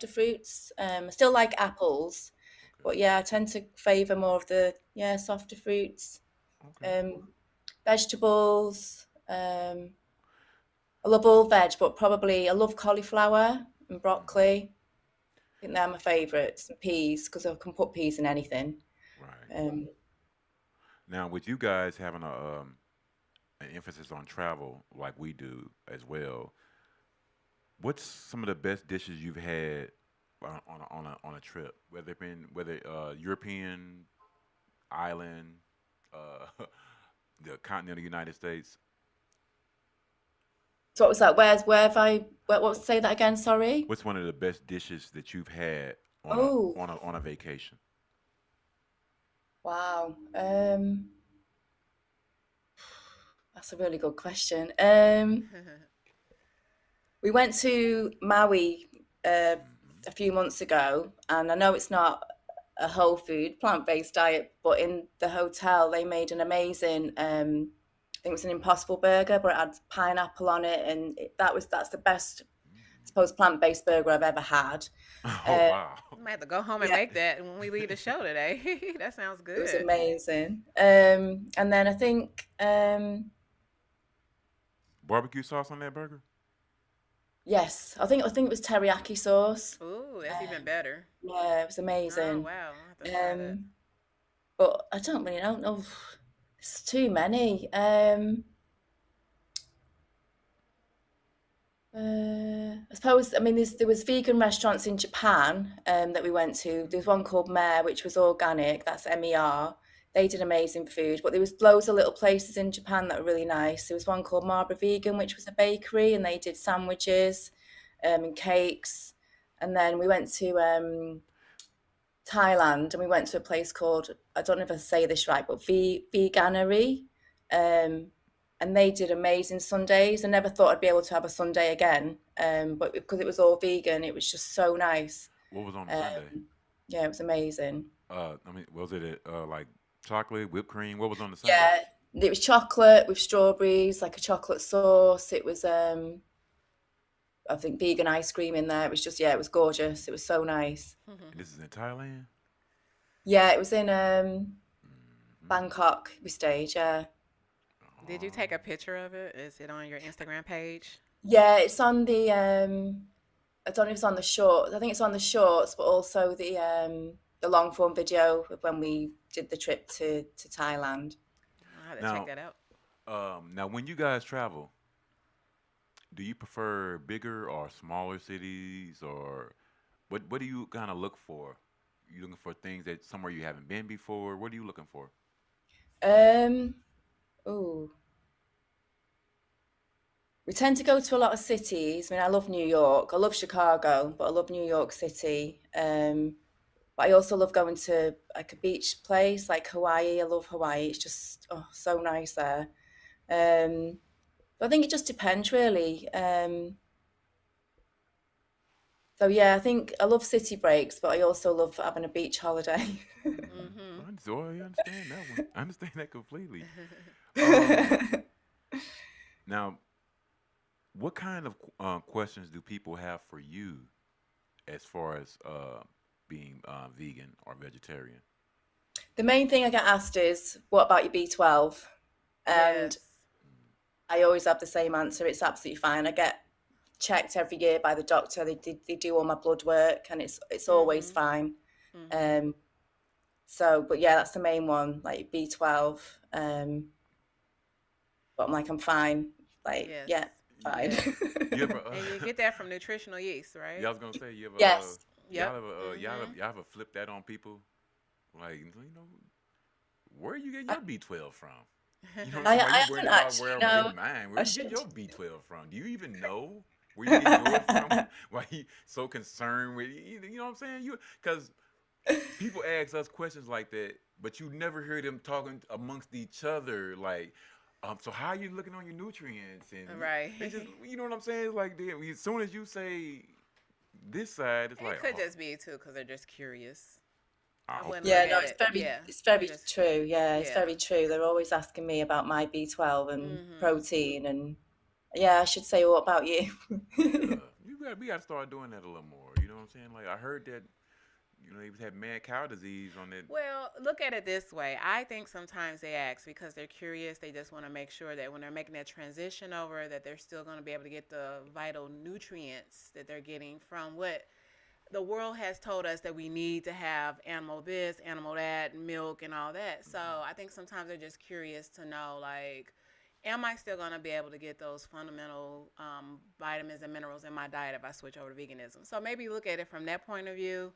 fruits. I still like apples. Okay. But yeah, I tend to favour more of the, yeah, softer fruits. Okay. Um, vegetables. I love all veg, but probably I love cauliflower and Hmm. broccoli. I think they're my favourites. And peas, because I can put peas in anything. Right. Um, Now, with you guys having an emphasis on travel like we do as well, what's some of the best dishes you've had on a trip, whether it been whether European island, uh, the continental United States. So what was that? Where have I? Say that again? Sorry. What's one of the best dishes that you've had Oh, on a vacation? wow. That's a really good question. We went to Maui uh, a few months ago, and I know it's not a whole food, plant-based diet, but in the hotel they made an amazing, I think it was an Impossible burger, but it had pineapple on it, and that's the best, I suppose, plant-based burger I've ever had. Oh Uh, wow! I might have to go home and yeah, make that when we leave the show today. That sounds it was good. amazing. And then I think, Barbecue sauce on that burger? yes, I think it was teriyaki sauce. Ooh, that's even Um, better. yeah, it was Oh amazing. wow, I'll have to try that. Um, but I don't really know. No, it's too many. I suppose, I mean, there was vegan restaurants in Japan that we went to. There's one called Mer, which was organic. That's MER. They did amazing food, but there was loads of little places in Japan that were really nice. There was one called Marlborough Vegan, which was a bakery, and they did sandwiches and cakes. And then we went to Thailand, and we went to a place called, I don't know if I say this right, but Veganery. Um, and they did amazing Sundays. I never thought I'd be able to have a Sunday again, but because it was all vegan, it was just so nice. What was on the Sunday? Um, yeah, it was amazing. I mean, was it like chocolate, whipped cream? What was on the Sunday? Yeah, it was chocolate with strawberries, like a chocolate sauce. It was, I think, vegan ice cream in there. It was just, yeah, it was gorgeous. It was so nice. And this is in Thailand. Yeah, it was in Hmm. Bangkok. We stayed. Yeah. Did you take a picture of it? Is it on your Instagram page? Yeah, it's on the I don't know if it's on the shorts. I think it's on the shorts, but also the long form video of when we did the trip to Thailand. I'll have to check Now, that out. now, when you guys travel, do you prefer bigger or smaller cities, or what do you kind of look for? You looking for things that somewhere you haven't been before? What are you looking for? Um, oh, we tend to go to a lot of cities. I mean, I love New York. I love Chicago, but I love New York City. But I also love going to like a beach place like Hawaii. I love Hawaii. It's just so nice there. Um, but I think it just depends really. So yeah, I think I love city breaks, but I also love having a beach holiday. Mm-hmm. I understand that one. I understand that completely. Um, now, what kind of questions do people have for you as far as being vegan or vegetarian? The main thing I get asked is, "What about your B12?" And Yes. I always have the same answer. It's absolutely fine. I get checked every year by the doctor. They do all my blood work, and it's always Mm-hmm. fine. Mm-hmm. Um, so, but yeah, that's the main one, like B12. But I'm like, I'm fine. Like, Yes. yeah, fine. Yeah. You ever? And you get that from nutritional yeast, Yeah, right? I was gonna say you ever. Yes. Yep. Y'all ever flip that on people? Like, where are you getting your B12 from? You know what I'm I saying? Why you worried haven't about actually. where I'm No, getting mine? Where I you getting should. your B12 from? Do you even know where you getting yours from? Why you so concerned with you know what I'm saying? Because people ask us questions like that, but you never hear them talking amongst each other. Like, so how are you looking on your nutrients? And Right. they just, you know what I'm saying? It's like as soon as you say this side, it's It like, could oh, just be too, because they're just curious. I I hope wouldn't that look Yeah, no, at is. it's it. very, Yeah, it's they're very just true. Yeah, it's yeah. very true. They're always asking me about my B12 and Mm-hmm. protein, and yeah, I should say, what about you? Yeah, we gotta start doing that a little more. You know what I'm saying? Like I heard that they had mad cow disease on that. Well, look at it this way. I think sometimes they ask because they're curious. They just want to make sure that when they're making that transition over, that they're still going to be able to get the vital nutrients that they're getting from what the world has told us that we need to have animal this, animal that, milk, and all that. So Hmm. I think sometimes they're just curious to know, like, am I still going to be able to get those fundamental vitamins and minerals in my diet if I switch over to veganism? So maybe look at it from that point of view,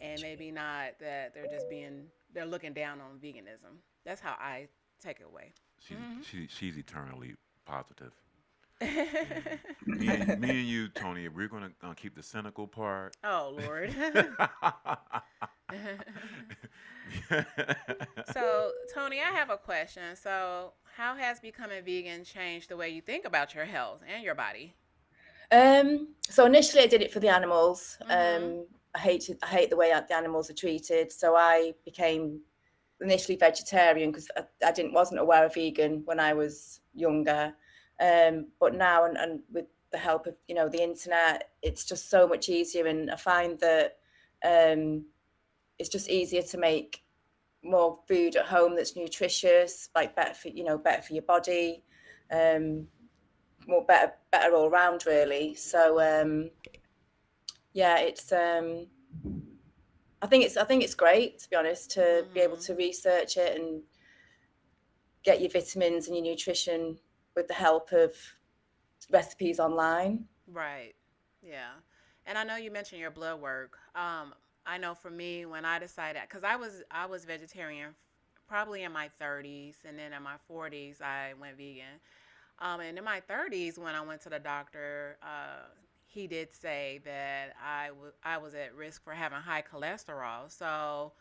and maybe not that they're looking down on veganism. That's how I take it away. She's eternally positive. Me and you, Tony, we're gonna keep the cynical part. Oh Lord. So Tony, I have a question. So how has becoming vegan changed the way you think about your health and your body? So initially I did it for the animals. Mhm. I hate the way the animals are treated. So I became initially vegetarian because I wasn't aware of vegan when I was younger. But now, and with the help of the internet, it's just so much easier, and I find that it's just easier to make more food at home that's nutritious, like better for your body, more better all around really. So yeah, it's I think it's great, to be honest, to be able Mhm. to research it and get your vitamins and your nutrition with the help of recipes online. Right. Yeah. And I know you mentioned your blood work. I know for me when I decided, because I was vegetarian probably in my 30s, and then in my 40s I went vegan. And in my 30s when I went to the doctor, he did say that I was at risk for having high cholesterol. So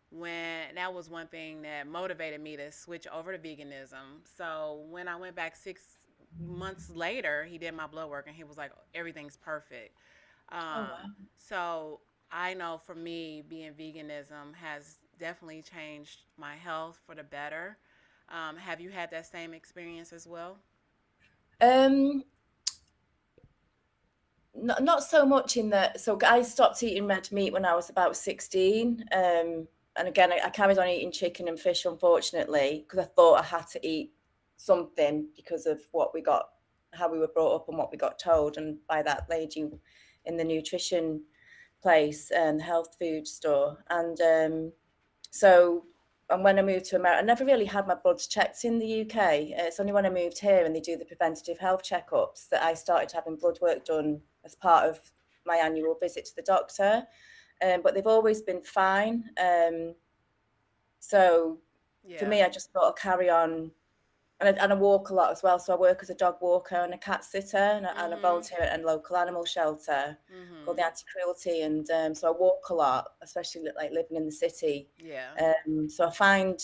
when that was one thing that motivated me to switch over to veganism. So when I went back 6 months later, he did my blood work and he was like, everything's perfect. Oh Um, wow. so I know for me, being veganism has definitely changed my health for the better. Have you had that same experience as well? Um, not so much in that. So I stopped eating red meat when I was about 16. And again, I carried on eating chicken and fish, unfortunately, because I thought I had to eat something because of how we were brought up and what we got told. And by that lady in the nutrition place and health food store. And so, and when I moved to America, I never really had my bloods checked in the UK. It's only when I moved here and they do the preventative health checkups that I started having blood work done as part of my annual visit to the doctor. But they've always been fine. So for Yeah. me, I just thought I'll carry on. And I walk a lot as well. So I work as a dog walker and a cat sitter, and I Mhm. volunteer at a local animal shelter called the Mhm. Anti-Cruelty. And so I walk a lot, especially like living in the city. Yeah. So I find,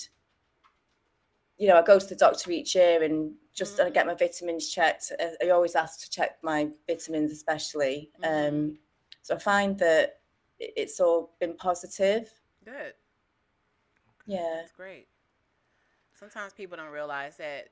I go to the doctor each year and I Mhm. get my vitamins checked. I always ask to check my vitamins, especially. Mhm. So I find that it's all been positive. Good. Yeah. That's great. Sometimes people don't realize that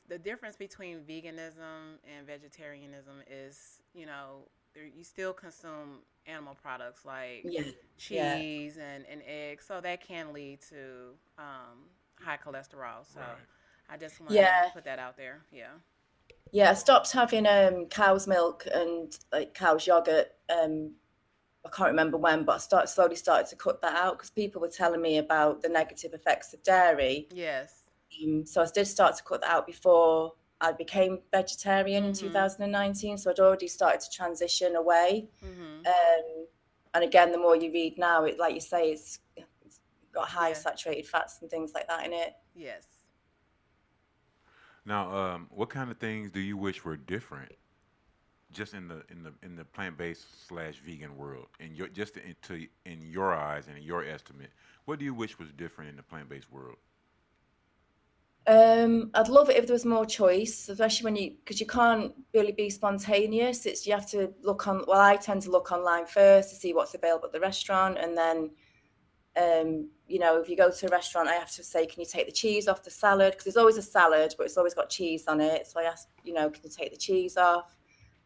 the difference between veganism and vegetarianism is, you still consume animal products like Yeah. Yeah. cheese and eggs, so that can lead to high cholesterol. So Right. I just want to Yeah. put that out there. Yeah. Yeah, I stopped having cow's milk and like cow's yogurt. I can't remember when, but slowly started to cut that out because people were telling me about the negative effects of dairy. Yes. So I did start to cut that out before I became vegetarian in Mhm. 2019. So I'd already started to transition away. Mhm. Um, and again, the more you read now, it like you say, it's got high Yeah. saturated fats and things like that in it. Yes. Now, what kind of things do you wish were different, just in the plant-based slash vegan world, in your just in your eyes and in your estimate, what do you wish was different in the plant-based world? I'd love it if there was more choice, especially because you can't really be spontaneous. You have to look on. Well, I tend to look online first to see what's available at the restaurant, and then, if you go to a restaurant, I have to say, can you take the cheese off the salad? Because there's always a salad, but it's always got cheese on it. So I ask, can you take the cheese off,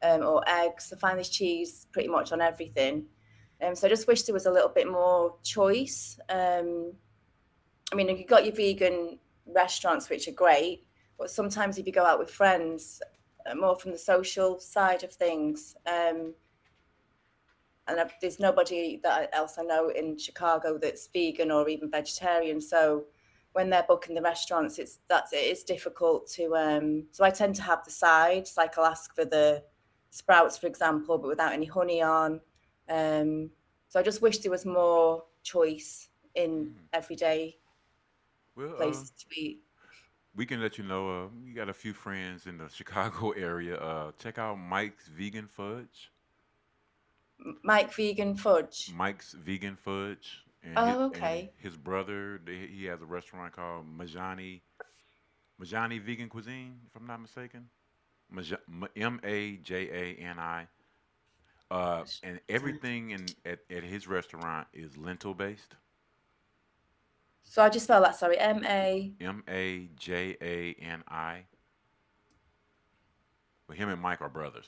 or eggs? I find there's cheese pretty much on everything. So I just wish there was a little bit more choice. I mean, you've got your vegan restaurants, which are great, but sometimes if you go out with friends, more from the social side of things, there's nobody else I know in Chicago that's vegan or even vegetarian. So when they're booking the restaurants, it's difficult to. So I tend to have the sides, like I'll ask for the sprouts, for example, but without any honey on. So I just wish there was more choice in everyday Well, places to eat. we can let you know. We got a few friends in the Chicago area. Check out Mike's Vegan Fudge. Mike Vegan Fudge. Mike's Vegan Fudge, Oh, and okay. his brother. He has a restaurant called Majani Vegan Cuisine, if I'm not mistaken. Majani. And everything at his restaurant is lentil based. So I just spell that. Sorry, M-A. Majani. But him and Mike are brothers.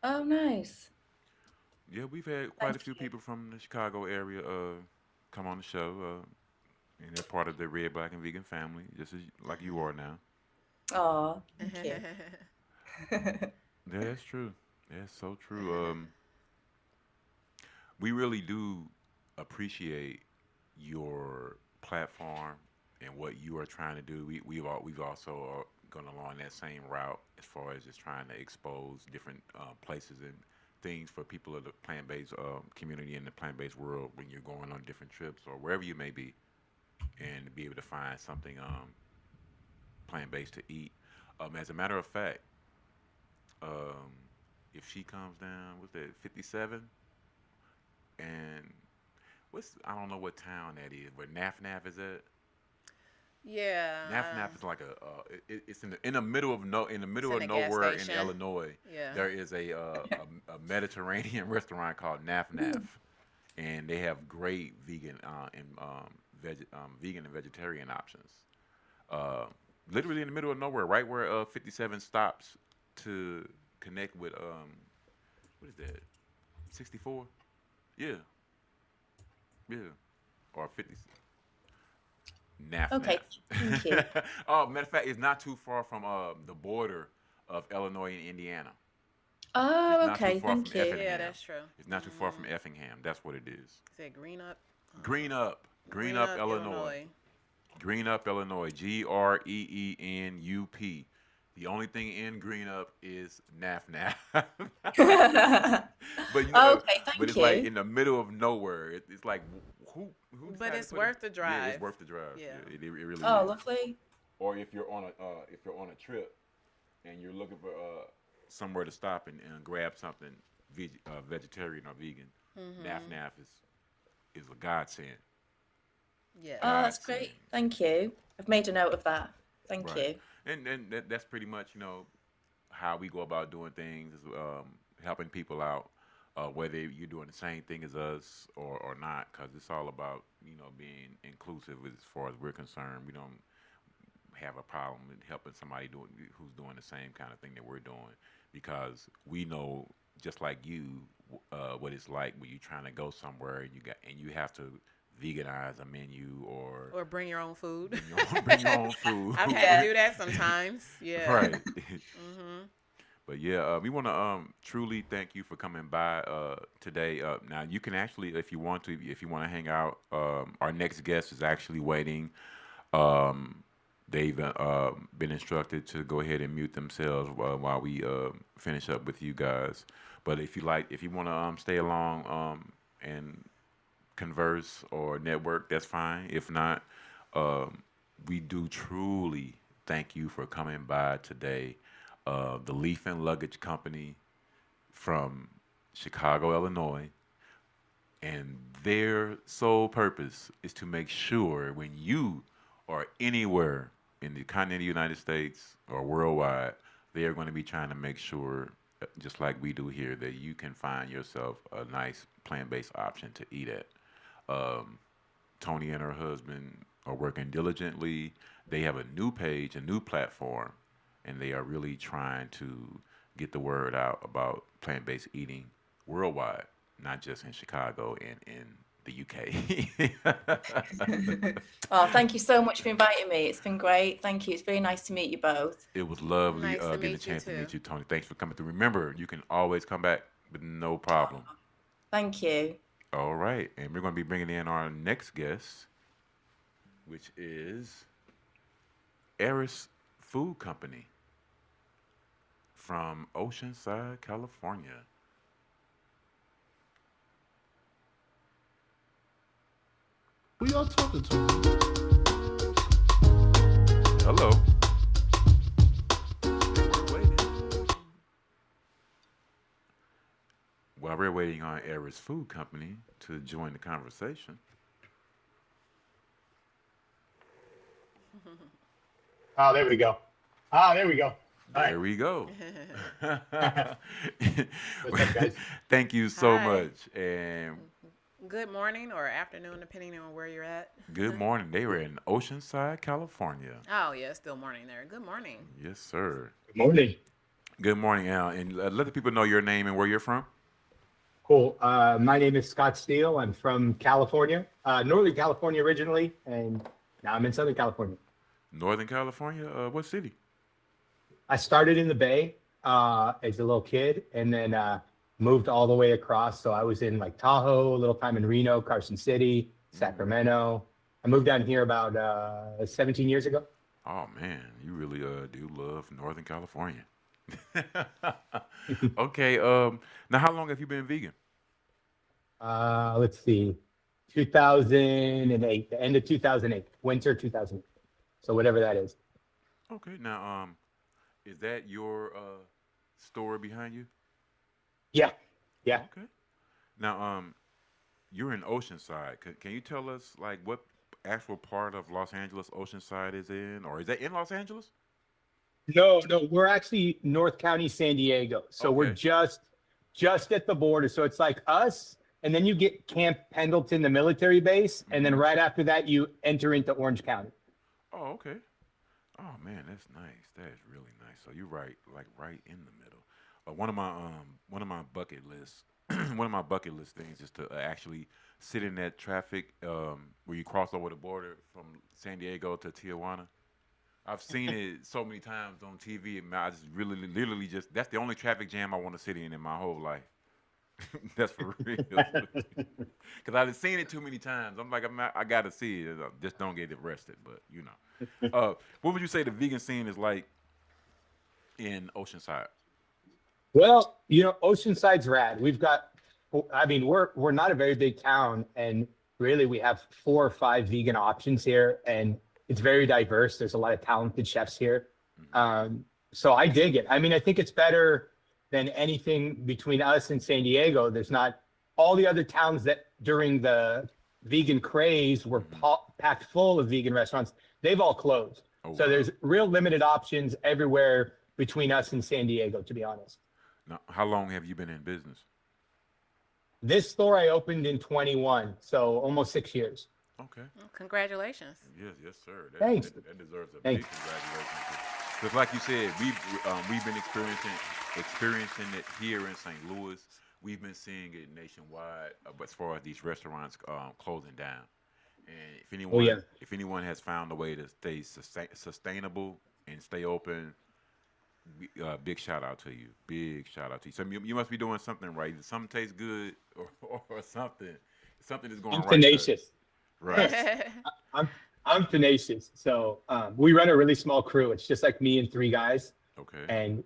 Oh, nice. Yeah, we've had quite a Thank few you. people from the Chicago area come on the show, and they're part of the Red, Black, and Vegan family, just as like you are now. Oh, thank you. Yeah, that's true. That's so true. We really do appreciate your platform and what you are trying to do. We've also gone along that same route as far as just trying to expose different places and things for people of the plant-based community in the plant-based world when you're going on different trips or wherever you may be, and to be able to find something plant-based to eat. As a matter of fact, um, if she comes down, what's that, 57, and what's I don't know what town that is, where Naf Naf is at. Naf Yeah. Naf is like it's in the middle of in the It's middle in of a gas nowhere in station. Illinois. Yeah. There is a Mediterranean restaurant called Naf Naf, and they have great vegan vegan and vegetarian options. Uh, Literally in the middle of nowhere, right where 57 stops to connect with what is that, 64? Yeah, yeah, or 50. Naf Okay, thank you. Naf. Oh, matter of fact, it's not too far from the border of Illinois and Indiana. It's Oh, not too okay, far from thank you. Yeah, Effingham. that's true. It's not too far from Effingham. That's what it is. Is it Green Up? Green Up, Green Green Up, Up, Illinois. Illinois. Green Up, Illinois. Greenup. The only thing in Green Up is Naf Naf. But Okay, but thank it's like you. in the middle of nowhere. It's like who But decided to it's put it? worth the Yeah, it's drive. worth the drive. Yeah. Yeah, it really Oh, is. lovely. Or if you're on a trip and you're looking for somewhere to stop and grab something vegetarian or vegan, Naf Naf is a godsend. Oh, Yes. that's Godsend. great. Thank you. I've made a note of that. Thank Right. you. And that's pretty much, how we go about doing things is helping people out, whether you're doing the same thing as us or not, because it's all about, being inclusive as far as we're concerned. We don't have a problem with helping somebody who's doing the same kind of thing that we're doing, because we know, just like you, what it's like when you're trying to go somewhere and you have to veganize a menu or Or bring your own food. bring your own food. I've had Yeah. to do that sometimes. Yeah. Right. But yeah, we want to truly thank you for coming by today. Now you can actually, if you want to, if you want to hang out, our next guest is actually waiting. Um, they've been instructed to go ahead and mute themselves while we finish up with you guys. But if you want to stay along and converse or network, that's fine. If not, um, we do truly thank you for coming by today. The Leaf and Luggage Company from Chicago, Illinois, and their sole purpose is to make sure when you are anywhere in the continent of the United States or worldwide, they are going to be trying to make sure, just like we do here, that you can find yourself a nice plant-based option to eat at. Um, Tony and her husband are working diligently. They have a new page, a new platform, and they are really trying to get the word out about plant-based eating worldwide, not just in Chicago and in the UK. Oh, thank you so much for inviting me. It's been great. Thank you. It's very nice to meet you both. It was lovely Nice to getting a meet you chance to too. meet you, Tony. Thanks for coming through. Remember, you can always come back with no problem. Thank you. All right, and we're going to be bringing in our next guest. which is Eris Food Company from Oceanside, California. Who y'all talking to? Hello. We're waiting. While we're waiting on Eris Food Company to join the conversation. Oh, there we go. Ah, there we go. All right. There we go. What's up, guys? Thank you so Hi. much. And Good morning or afternoon, depending on where you're at. good morning. They were in Oceanside, California. Oh, yeah, still morning there. Good morning. Yes, sir. Good morning. Good morning, Al. And let the people know your name and where you're from. Cool. My name is Scott Steele. I'm from California, Northern California originally, and now I'm in Southern California. Northern California. What city? I started in the Bay as a little kid, and then moved all the way across. So I was in like Tahoe, a little time in Reno, Carson City, Sacramento. I moved down here about 17 years ago. Oh man, you really do love Northern California. Okay. Now, how long have you been vegan? Let's see, 2008, the end of 2008, winter 2008. So whatever that is. Okay. Now, is that your store behind you? Yeah. Yeah. Okay. Now, you're in Oceanside. Can you tell us like what actual part of Los Angeles Oceanside is in, or is that in Los Angeles? No, we're actually North County, San Diego. So we're Okay. just at the border. So it's like us, and then you get Camp Pendleton, the military base, and then right after that you enter into Orange County. Oh, okay. Oh man, that's nice. That is really nice. So you're right, like right in the middle. One of my bucket lists, one of my bucket list things is to actually sit in that traffic where you cross over the border from San Diego to Tijuana. I've seen it so many times on TV, and I just really, literally, just that's the only traffic jam I want to sit in my whole life. That's for real. Because I've seen it too many times. I'm like, I gotta see it. Just don't get arrested. But what would you say the vegan scene is like in Oceanside? Well, Oceanside's rad. I mean, we're not a very big town, and really we have 4 or 5 vegan options here, and it's very diverse. There's a lot of talented chefs here. So I dig it. I mean, I think it's better than anything between us and San Diego. There's not all the other towns that during the vegan craze were packed full of vegan restaurants. They've all closed. Oh, So wow. there's real limited options everywhere between us and San Diego, to be honest. Now, how long have you been in business? This store I opened in 21, so almost 6 years. Okay. Well, congratulations. Yes, sir. Thanks. That deserves a big Thanks. congratulations. Because, like you said, we've been experiencing it here in St. Louis. We've been seeing it nationwide, as far as these restaurants closing down. And if anyone has found a way to stay sustainable and stay open, big shout out to you. Big shout out to you. So you must be doing something right. Either something tastes good, or something is going I'm right. tenacious. Right. I'm tenacious. So we run a really small crew. It's just like me and 3 guys. Okay. And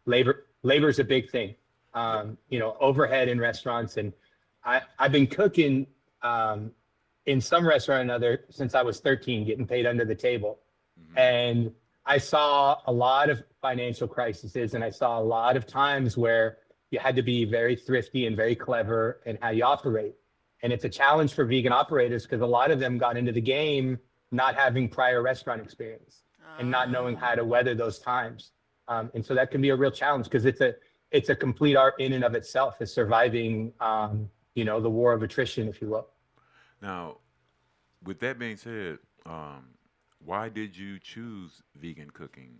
labor is a big thing. Overhead in restaurants, and I've been cooking in some restaurant or another since I was 13, getting paid under the table. And I saw a lot of financial crises, and I saw a lot of times where you had to be very thrifty and very clever in how you operate. And it's a challenge for vegan operators because a lot of them got into the game not having prior restaurant experience and not knowing how to weather those times. And so that can be a real challenge because it's a complete art in and of itself, is surviving, the war of attrition, if you will. Now, with that being said, why did you choose vegan cooking?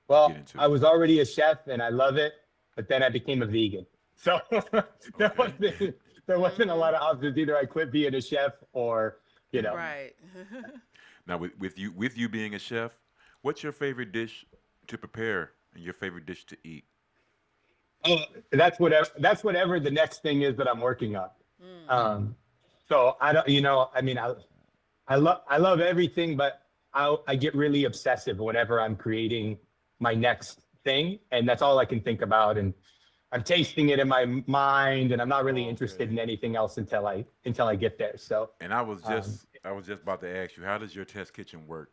Well, get into? I was already a chef and I love it, but then I became a vegan. So there wasn't a lot of options. Either I quit being a chef or, Right. Now, with you being a chef, what's your favorite dish to prepare and your favorite dish to eat? Oh, that's whatever the next thing is that I'm working on. So I don't, I love everything, but I get really obsessive whenever I'm creating my next thing, and that's all I can think about. And I'm tasting it in my mind, and I'm not really interested in anything else until I get there. So, And I was just about to ask you, how does your test kitchen work?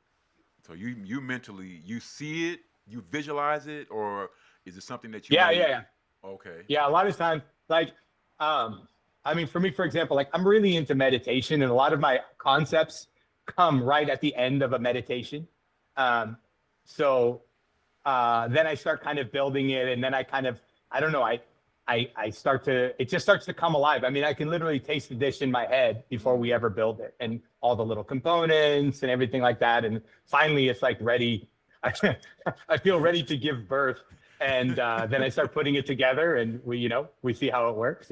So you mentally you see it, you visualize it, or is it something that you yeah, may? yeah, yeah. Okay. Yeah, a lot of times, like, I mean, for me, for example, like I'm really into meditation, and a lot of my concepts come right at the end of a meditation. Um, so then I start kind of building it, and then I kind of, I don't know, I start to, it just starts to come alive. I mean, I can literally taste the dish in my head before we ever build it, and all the little components and everything like that. And finally, it's like ready. I feel ready to give birth. And then I start putting it together, and we see how it works.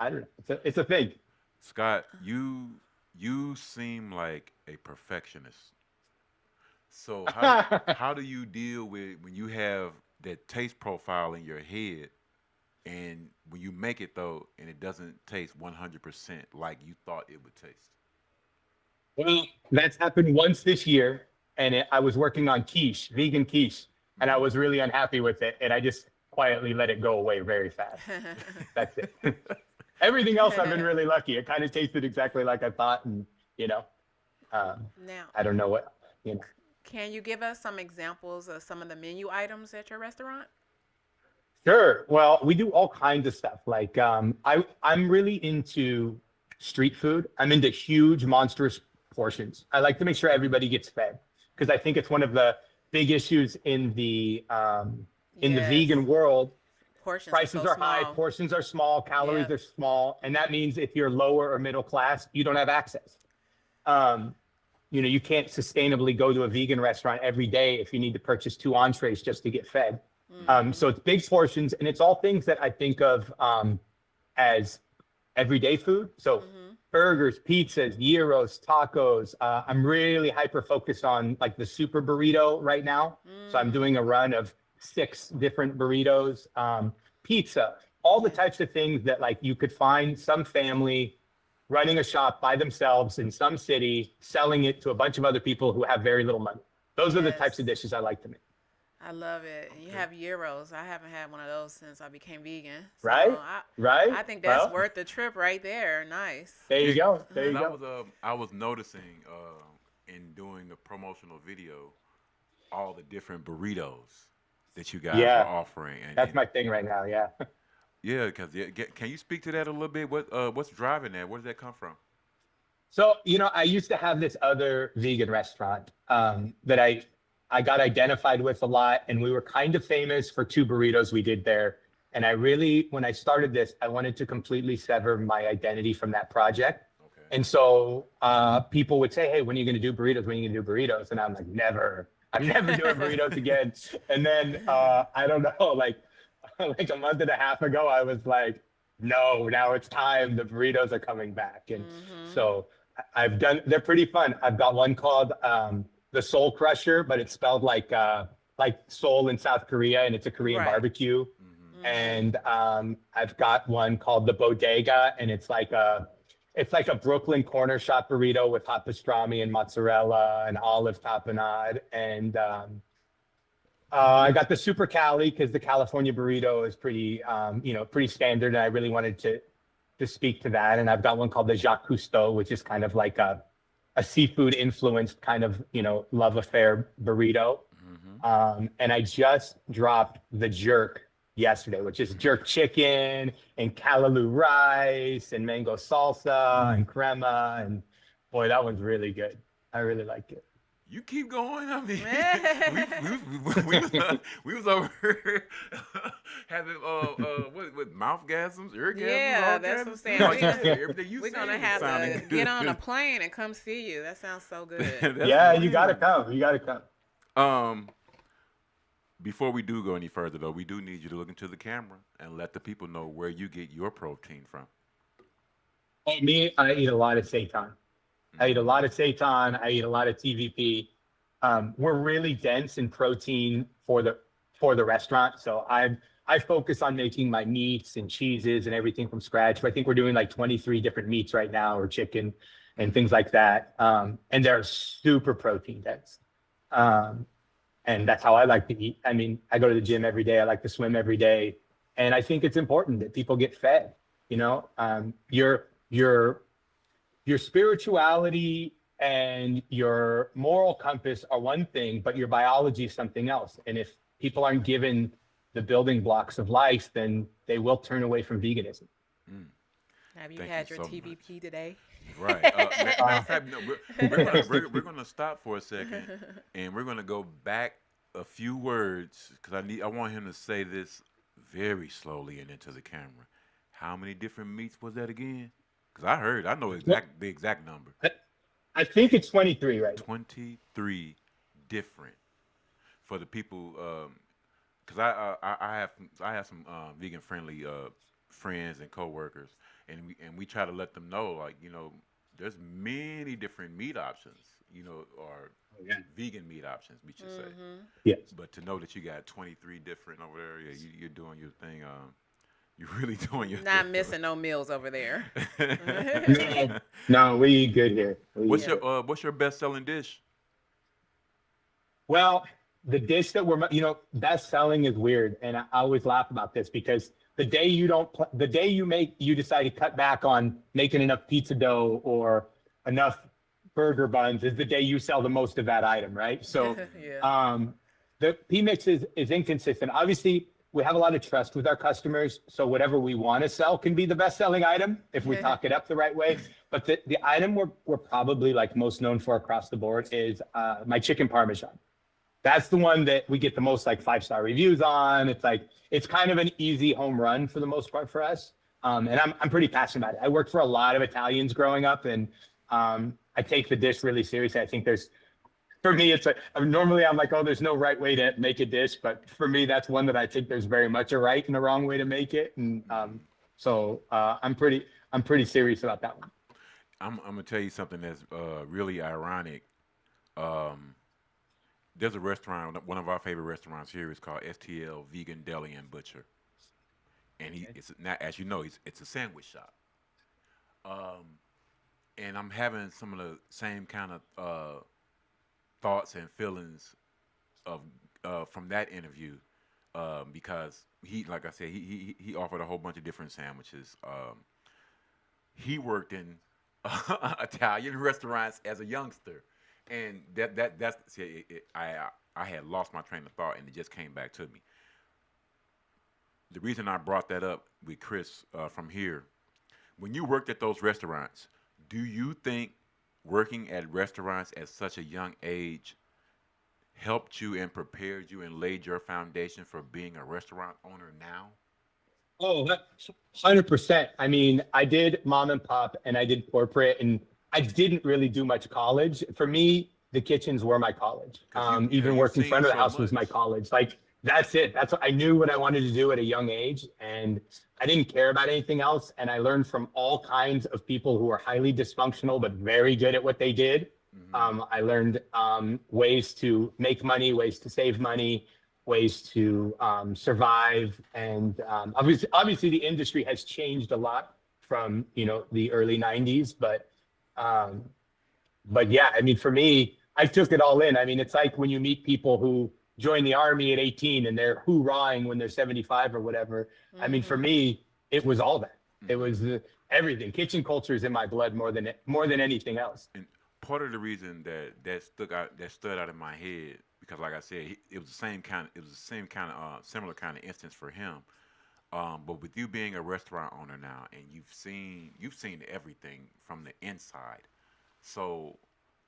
I don't know. It's a thing. Scott, you seem like a perfectionist. So how do you deal with when you have that taste profile in your head, and when you make it though, and it doesn't taste 100% like you thought it would taste? Well, that's happened once this year, and I was working on quiche, vegan quiche, and I was really unhappy with it, and I just quietly let it go away very fast. That's it. Everything else, I've been really lucky. It kind of tasted exactly like I thought, and Now, I don't know what. can you give us some examples of some of the menu items at your restaurant? Sure. Well, we do all kinds of stuff. Like I'm really into street food. I'm into huge, monstrous portions. I like to make sure everybody gets fed, because I think it's one of the big issues in the Yes. vegan world. Portions Prices so are high, small. portions are small, calories Yep. are small, and that means if you're lower or middle class, you don't have access. Um, you can't sustainably go to a vegan restaurant every day if you need to purchase 2 entrees just to get fed. So it's big portions, and it's all things that I think of as everyday food. So burgers, pizzas, gyros, tacos. I'm really hyper focused on like the super burrito right now. So I'm doing a run of 6 different burritos, pizza, all the types of things that like you could find some family running a shop by themselves in some city, selling it to a bunch of other people who have very little money. Those are the types of Yes. dishes I like to make. I love it. And you have gyros. I haven't had one of those since I became vegan. So Right? I, Right? I think that's Well, worth the trip right there. Nice. there you go. There you And go. I was noticing in doing the promotional video all the different burritos that you guys Yeah. are offering, That's my thing right now. Yeah. yeah, because can you speak to that a little bit? What's driving that? Where does that come from? So, I used to have this other vegan restaurant that I got identified with a lot, and we were kind of famous for 2 burritos we did there. And when I started this, I wanted to completely sever my identity from that project. Okay. And so people would say, "Hey, when are you going to do burritos? When are you going to do burritos?" And I'm like, "Never. I'm never doing burritos again." And then I don't know, like a month and a half ago, I was like, "No, now it's time. The burritos are coming back." And so they're pretty fun. I've got one called the Soul Crusher, but it's spelled like Seoul in South Korea, and it's a Korean Right. barbecue. And I've got one called the Bodega, and it's like a Brooklyn corner shop burrito with hot pastrami and mozzarella and olive tapenade. And I got the Super Cali because the California burrito is pretty standard, and I really wanted to speak to that. And I've got one called the Jacques Cousteau, which is kind of like a seafood influenced kind of, love affair burrito. And I just dropped the jerk yesterday, which is jerk chicken and callaloo rice and mango salsa and crema. And boy, that one's really good. I really like it. You keep going. I mean, we was over here having with mouth gasms, ear gasms. Yeah, all that's kinds what I'm of saying. stuff. We You said gonna- everything you We're said gonna was have sounding to good. get on a plane and come see you. That sounds so good. That's Yeah, you amazing. gotta come. You gotta come. Before we do go any further, though, we do need you to look into the camera and let the people know where you get your protein from. Oh, me, I eat a lot of seitan. I eat a lot of seitan. I eat a lot of TVP. We're really dense in protein for the restaurant, so I focus on making my meats and cheeses and everything from scratch. I think we're doing like 23 different meats right now, or chicken, and things like that. And they're super protein dense. And that's how I like to eat. I mean, I go to the gym every day. I like to swim every day. And I think it's important that people get fed, you know, your spirituality and your moral compass are one thing, but your biology is something else. And if people aren't given the building blocks of life, then they will turn away from veganism. Have you Thank had you your so TVP much. today? Right. Matter of fact, no, we're gonna stop for a second, and we're gonna go back a few words because I want him to say this very slowly and into the camera. How many different meats was that again? Because I know the exact number. I think it's 23 right now. 23 different for the people. Because I have some vegan friendly friends and coworkers, and we try to let them know, like, you know, there's many different meat options, you know, or vegan meat options, we should say. Yes. But to know that you got 23 different over there, yeah, you're doing your thing. You're really doing your Not thing. missing no meals over there. No, we eat good here. What's your best selling dish? Well, the dish that best selling is weird. And I always laugh about this because the day you decide to cut back on making enough pizza dough or enough burger buns is the day you sell the most of that item, right? So the P-Mix is inconsistent. Obviously, we have a lot of trust with our customers. So whatever we want to sell can be the best selling item if we talk it up the right way. But the item we're probably like most known for across the board is my chicken Parmesan. That's the one that we get the most like 5-star reviews on. It's kind of an easy home run for the most part for us. And I'm pretty passionate about it. I worked for a lot of Italians growing up, and I take the dish really seriously. I think for me, it's normally I'm like, oh, there's no right way to make a dish, but for me, that's one that I think there's very much a right and a wrong way to make it, and so I'm pretty serious about that one. I'm gonna tell you something that's really ironic. There's a restaurant, one of our favorite restaurants here is called STL Vegan Deli and Butcher, and it's not, as you know, it's a sandwich shop. And I'm having some of the same kind of thoughts and feelings of from that interview, because like I said, he offered a whole bunch of different sandwiches. He worked in Italian restaurants as a youngster, and I had lost my train of thought, and it just came back to me. The reason I brought that up with Chris from here, when you worked at those restaurants, do you think working at restaurants at such a young age helped you and prepared you and laid your foundation for being a restaurant owner now? Oh, 100%. I mean, I did mom and pop and I did corporate, and I didn't really do much college. For me, the kitchens were my college. Even working front of the house was my college. Like, that's it. I knew what I wanted to do at a young age, and I didn't care about anything else. And I learned from all kinds of people who were highly dysfunctional, but very good at what they did. I learned ways to make money, ways to save money, ways to survive. And obviously the industry has changed a lot from, the early 90s, but yeah, I mean, for me, I took it all in. I mean, it's like when you meet people who join the army at 18 and they're hoorahing when they're 75 or whatever. I mean, for me, it was all that. It was everything. Kitchen culture is in my blood more than anything else. And part of the reason that stood out in my head, because like I said, it was the same kind of similar kind of instance for him. But with you being a restaurant owner now, and you've seen everything from the inside, so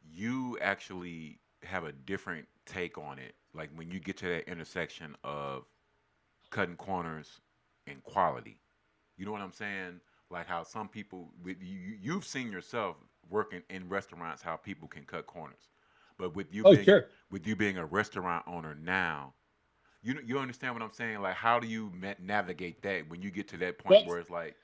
you actually have a different take on it. Like when you get to that intersection of cutting corners and quality, you know what I'm saying? Like how some people, you've seen yourself working in restaurants, how people can cut corners. But with you being a restaurant owner now, you understand what I'm saying? Like, how do you navigate that when you get to that point where it's like?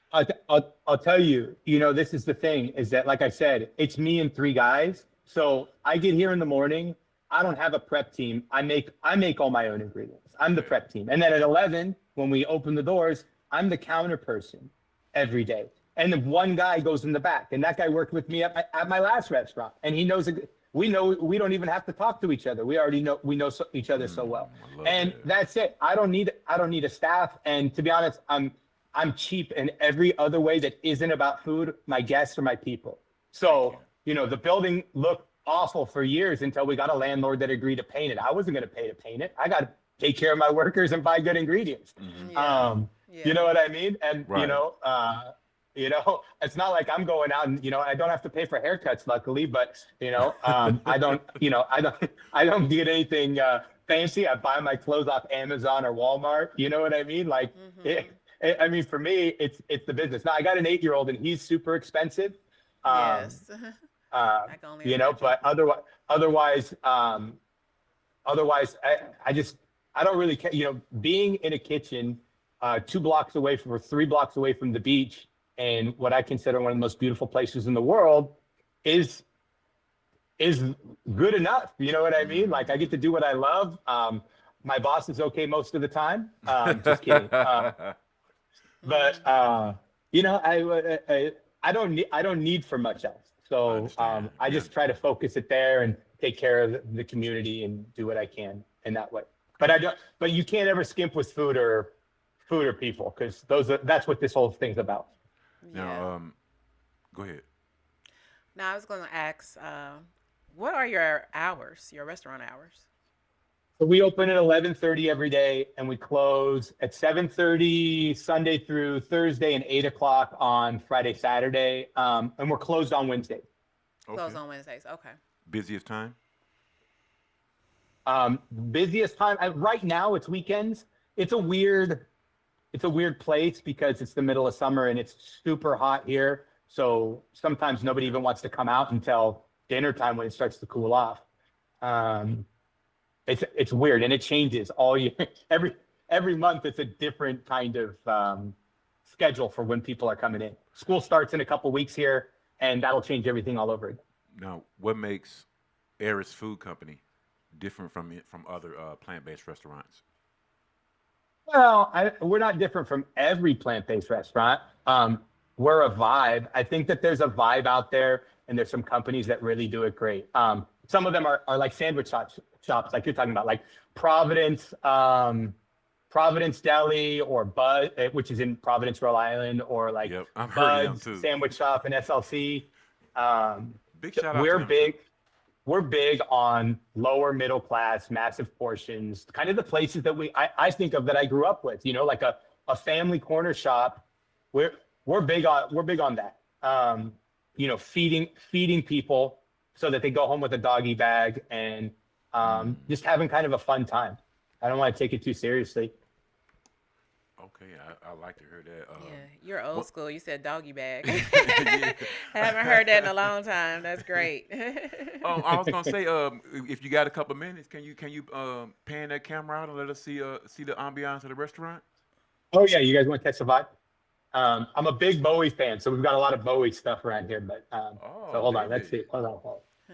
I'll tell you, this is the thing, is that, like I said, it's me and 3 guys. So I get here in the morning. I don't have a prep team. I make all my own ingredients. I'm the prep team. And then at 11, when we open the doors, I'm the counter person every day. And then one guy goes in the back, and that guy worked with me at my last restaurant, and he knows we don't even have to talk to each other. We already know each other so well, and that's it. I don't need a staff. And to be honest, I'm cheap in every other way that isn't about food. My guests are my people. So the building looked awful for years until we got a landlord that agreed to paint it. I wasn't going to pay to paint it. I got to take care of my workers and buy good ingredients. You know what I mean? And it's not like I'm going out and I don't have to pay for haircuts, luckily. But I don't get anything fancy. I buy my clothes off Amazon or Walmart. You know what I mean? Like, I mean, for me, it's the business. Now I got an 8-year-old and he's super expensive. Yes. I can only imagine. But otherwise, I don't really care. Being in a kitchen 3 blocks away from the beach, and what I consider one of the most beautiful places in the world is good enough. You know what I mean? Like, I get to do what I love. My boss is okay most of the time. Just kidding. But I don't need for much else. So I just try to focus it there and take care of the community and do what I can in that way. But you can't ever skimp with food or people, because that's what this whole thing's about. Now, go ahead. Now, I was going to ask, what are your hours, your restaurant hours? So we open at 11:30 every day, and we close at 7:30 Sunday through Thursday and 8 o'clock on Friday, Saturday. And we're closed on Wednesday. Closed on Wednesdays. Okay. Busiest time? Busiest time right now, it's weekends. It's a weird place because it's the middle of summer and it's super hot here. So sometimes nobody even wants to come out until dinner time when it starts to cool off. It's weird, and it changes all year. Every month it's a different kind of schedule for when people are coming in. School starts in a couple weeks here, and that'll change everything all over again. Now, what makes Eris Food Company different from other plant-based restaurants? Well, we're not different from every plant-based restaurant. We're a vibe. I think that there's a vibe out there, and there's some companies that really do it great. Some of them are like sandwich shops, like you're talking about, like Providence Deli, or Buzz, which is in Providence, Rhode Island, or like Buzz Sandwich Shop in SLC. Big shout out to them. We're big on lower middle class, massive portions, kind of the places that I think of that I grew up with, like a family corner shop. We're big on that. Feeding people so that they go home with a doggy bag and just having kind of a fun time. I don't want to take it too seriously. Okay, I like to hear that. You're old school. You said doggy bag. Haven't heard that in a long time. That's great. I was gonna say, if you got a couple minutes, can you pan that camera out and let us see the ambiance of the restaurant? Oh yeah, you guys want to catch the vibe? I'm a big Bowie fan, so we've got a lot of Bowie stuff around here. But so hold on, let's see. Hold on.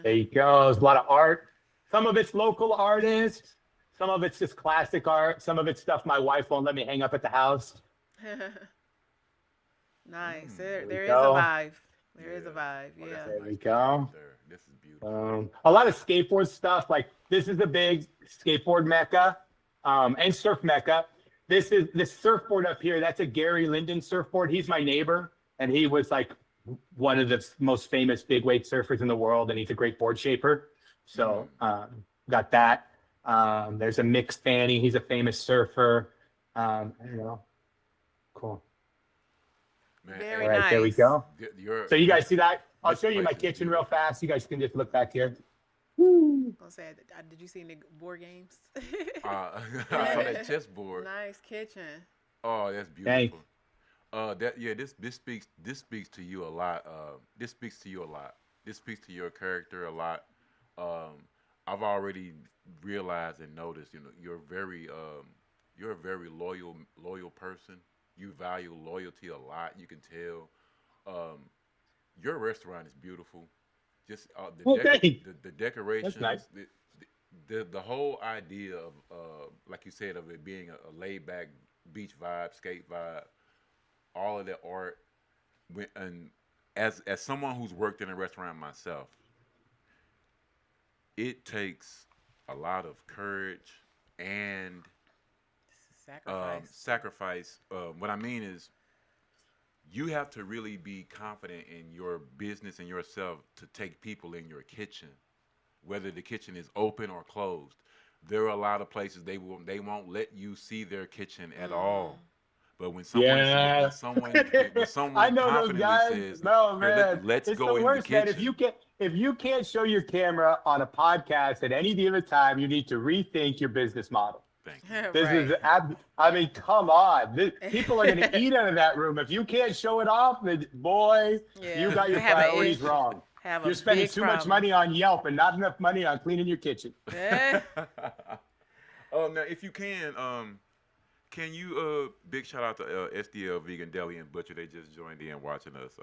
There you go. There's a lot of art. Some of it's local artists. Some of it's just classic art. Some of it's stuff my wife won't let me hang up at the house. Nice. There is a vibe. There is a vibe. Yeah. There we go. This is beautiful. A lot of skateboard stuff. Like, this is a big skateboard mecca, and surf mecca. This surfboard up here. That's a Gary Linden surfboard. He's my neighbor, and he was like one of the most famous big wave surfers in the world, and he's a great board shaper. So got that. There's a mixed Fanny. He's a famous surfer. Cool. Man, Very all right, nice. there we go. So you guys see that? I'll this show you my place is kitchen real beautiful. fast. You guys can just look back here. I'll say, did you see any board games? I saw that chessboard. Nice kitchen. Oh, that's beautiful. This speaks to you a lot. This speaks to you a lot. This speaks to your character a lot. I've already realized and noticed, you're a very loyal person. You value loyalty a lot. You can tell. Your restaurant is beautiful. Just the decorations. That's nice. The whole idea of like you said, of it being a laid back beach vibe, skate vibe, all of the art. and as someone who's worked in a restaurant myself, it takes a lot of courage and Sacrifice. sacrifice. What I mean is, you have to really be confident in your business and yourself to take people in your kitchen, whether the kitchen is open or closed. There are a lot of places they won't let you see their kitchen at all. But when someone Yeah. when I someone know those confidently guys. says, No, "Here, man. let's It's go the in the worst, man. kitchen," If you can't show your camera on a podcast at any given time, you need to rethink your business model. thank you. This Right. is, I mean, come on. People are going to eat out of that room. If you can't show it off, then boy, Yeah, you got your have an priorities issue. wrong. Have a You're spending big too much problem. money on Yelp and not enough money on cleaning your kitchen. Eh, Now if you can you big shout out to SDL Vegan Deli and Butcher? They just joined in watching us.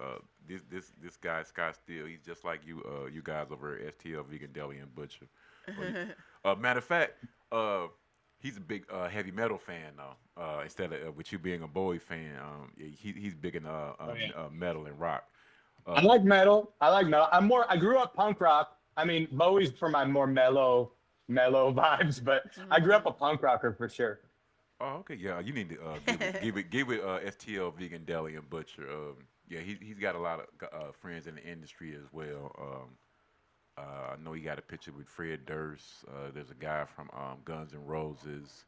This guy Scott Steele, he's just like you guys over at STL Vegan Deli and Butcher. Matter of fact, he's a big heavy metal fan though. Instead of with you being a Bowie fan, he's big in metal and rock. I like metal. I grew up punk rock. I mean, Bowie's for my more mellow vibes, but I grew up a punk rocker for sure. Oh, okay, yeah. You need to give it STL Vegan Deli and Butcher. Yeah, he's got a lot of friends in the industry as well. I know he got a picture with Fred Durst. There's a guy from Guns N' Roses.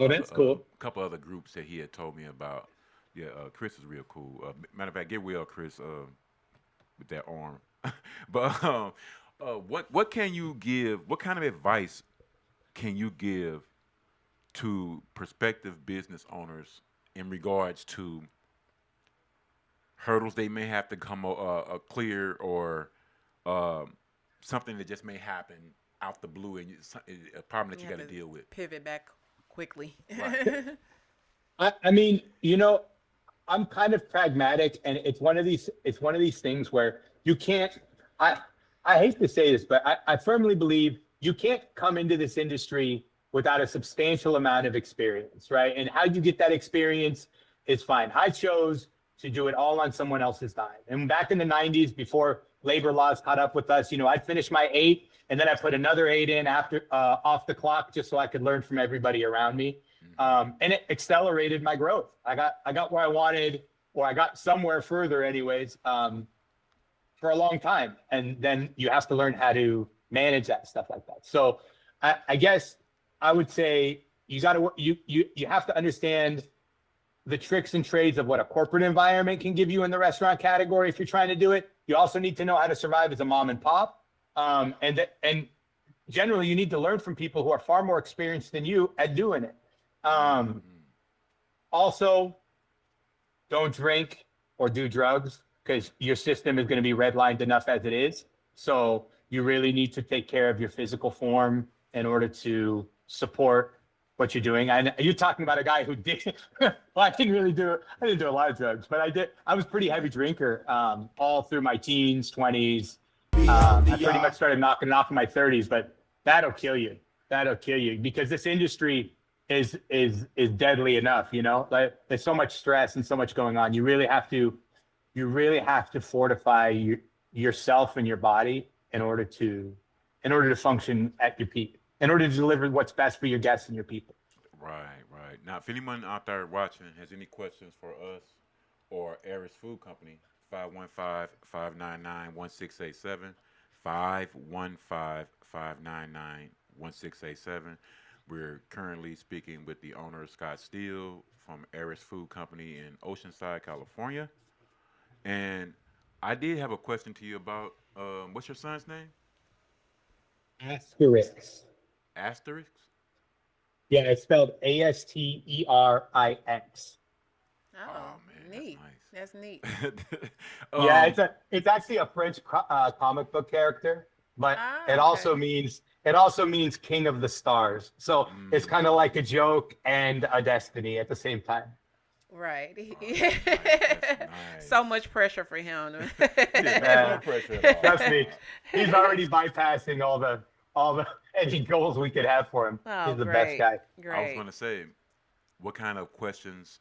That's cool. Couple other groups that he had told me about. Yeah, Chris is real cool. Matter of fact, get well, Chris, with that arm. But what can you give? What kind of advice can you give to prospective business owners in regards to hurdles they may have to come clear, or something that just may happen out the blue, and a problem that you got to deal with? Pivot back quickly. Right. I mean, I'm kind of pragmatic, and it's one of these things where you can't. I hate to say this, but I firmly believe you can't come into this industry without a substantial amount of experience, right? And how you get that experience is fine. I chose to do it all on someone else's time. And back in the 90s, before labor laws caught up with us, I'd finish my 8, and then I put another 8 in after off the clock, just so I could learn from everybody around me. And it accelerated my growth. I got where I wanted, or I got somewhere further anyways, for a long time. And then you have to learn how to manage that stuff like that. So I guess I would say you have to understand the tricks and trades of what a corporate environment can give you in the restaurant category if you're trying to do it. You also need to know how to survive as a mom and pop. And generally, you need to learn from people who are far more experienced than you at doing it. Also, don't drink or do drugs, because your system is going to be redlined enough as it is. So you really need to take care of your physical form in order to support what you're doing. And you're talking about a guy who did, well, I didn't do a lot of drugs, but I was a pretty heavy drinker all through my teens, 20s. I pretty much started knocking it off in my 30s, but that'll kill you. That'll kill you, because this industry is deadly enough, like there's so much stress and so much going on. You really have to fortify yourself and your body in order to function at your peak, in order to deliver what's best for your guests and your people. Right. Now, if anyone out there watching has any questions for us or Eris Food Company, 515-599-1687, 515-599-1687. We're currently speaking with the owner, Scott Steele, from Eris Food Company in Oceanside, California. And I did have a question to you about, what's your son's name? Asterix. Asterix? Yeah, it's spelled Asterix. Oh, man, neat. That's neat. Yeah, it's actually a French comic book character, but it okay. also means King of the Stars. So it's kind of like a joke and a destiny at the same time. Right. Nice. So much pressure for him. No pressure at all. Trust me, he's already bypassing all the any goals we could have for him. Oh, He's the great. best guy. Great. I was going to say, what kind of questions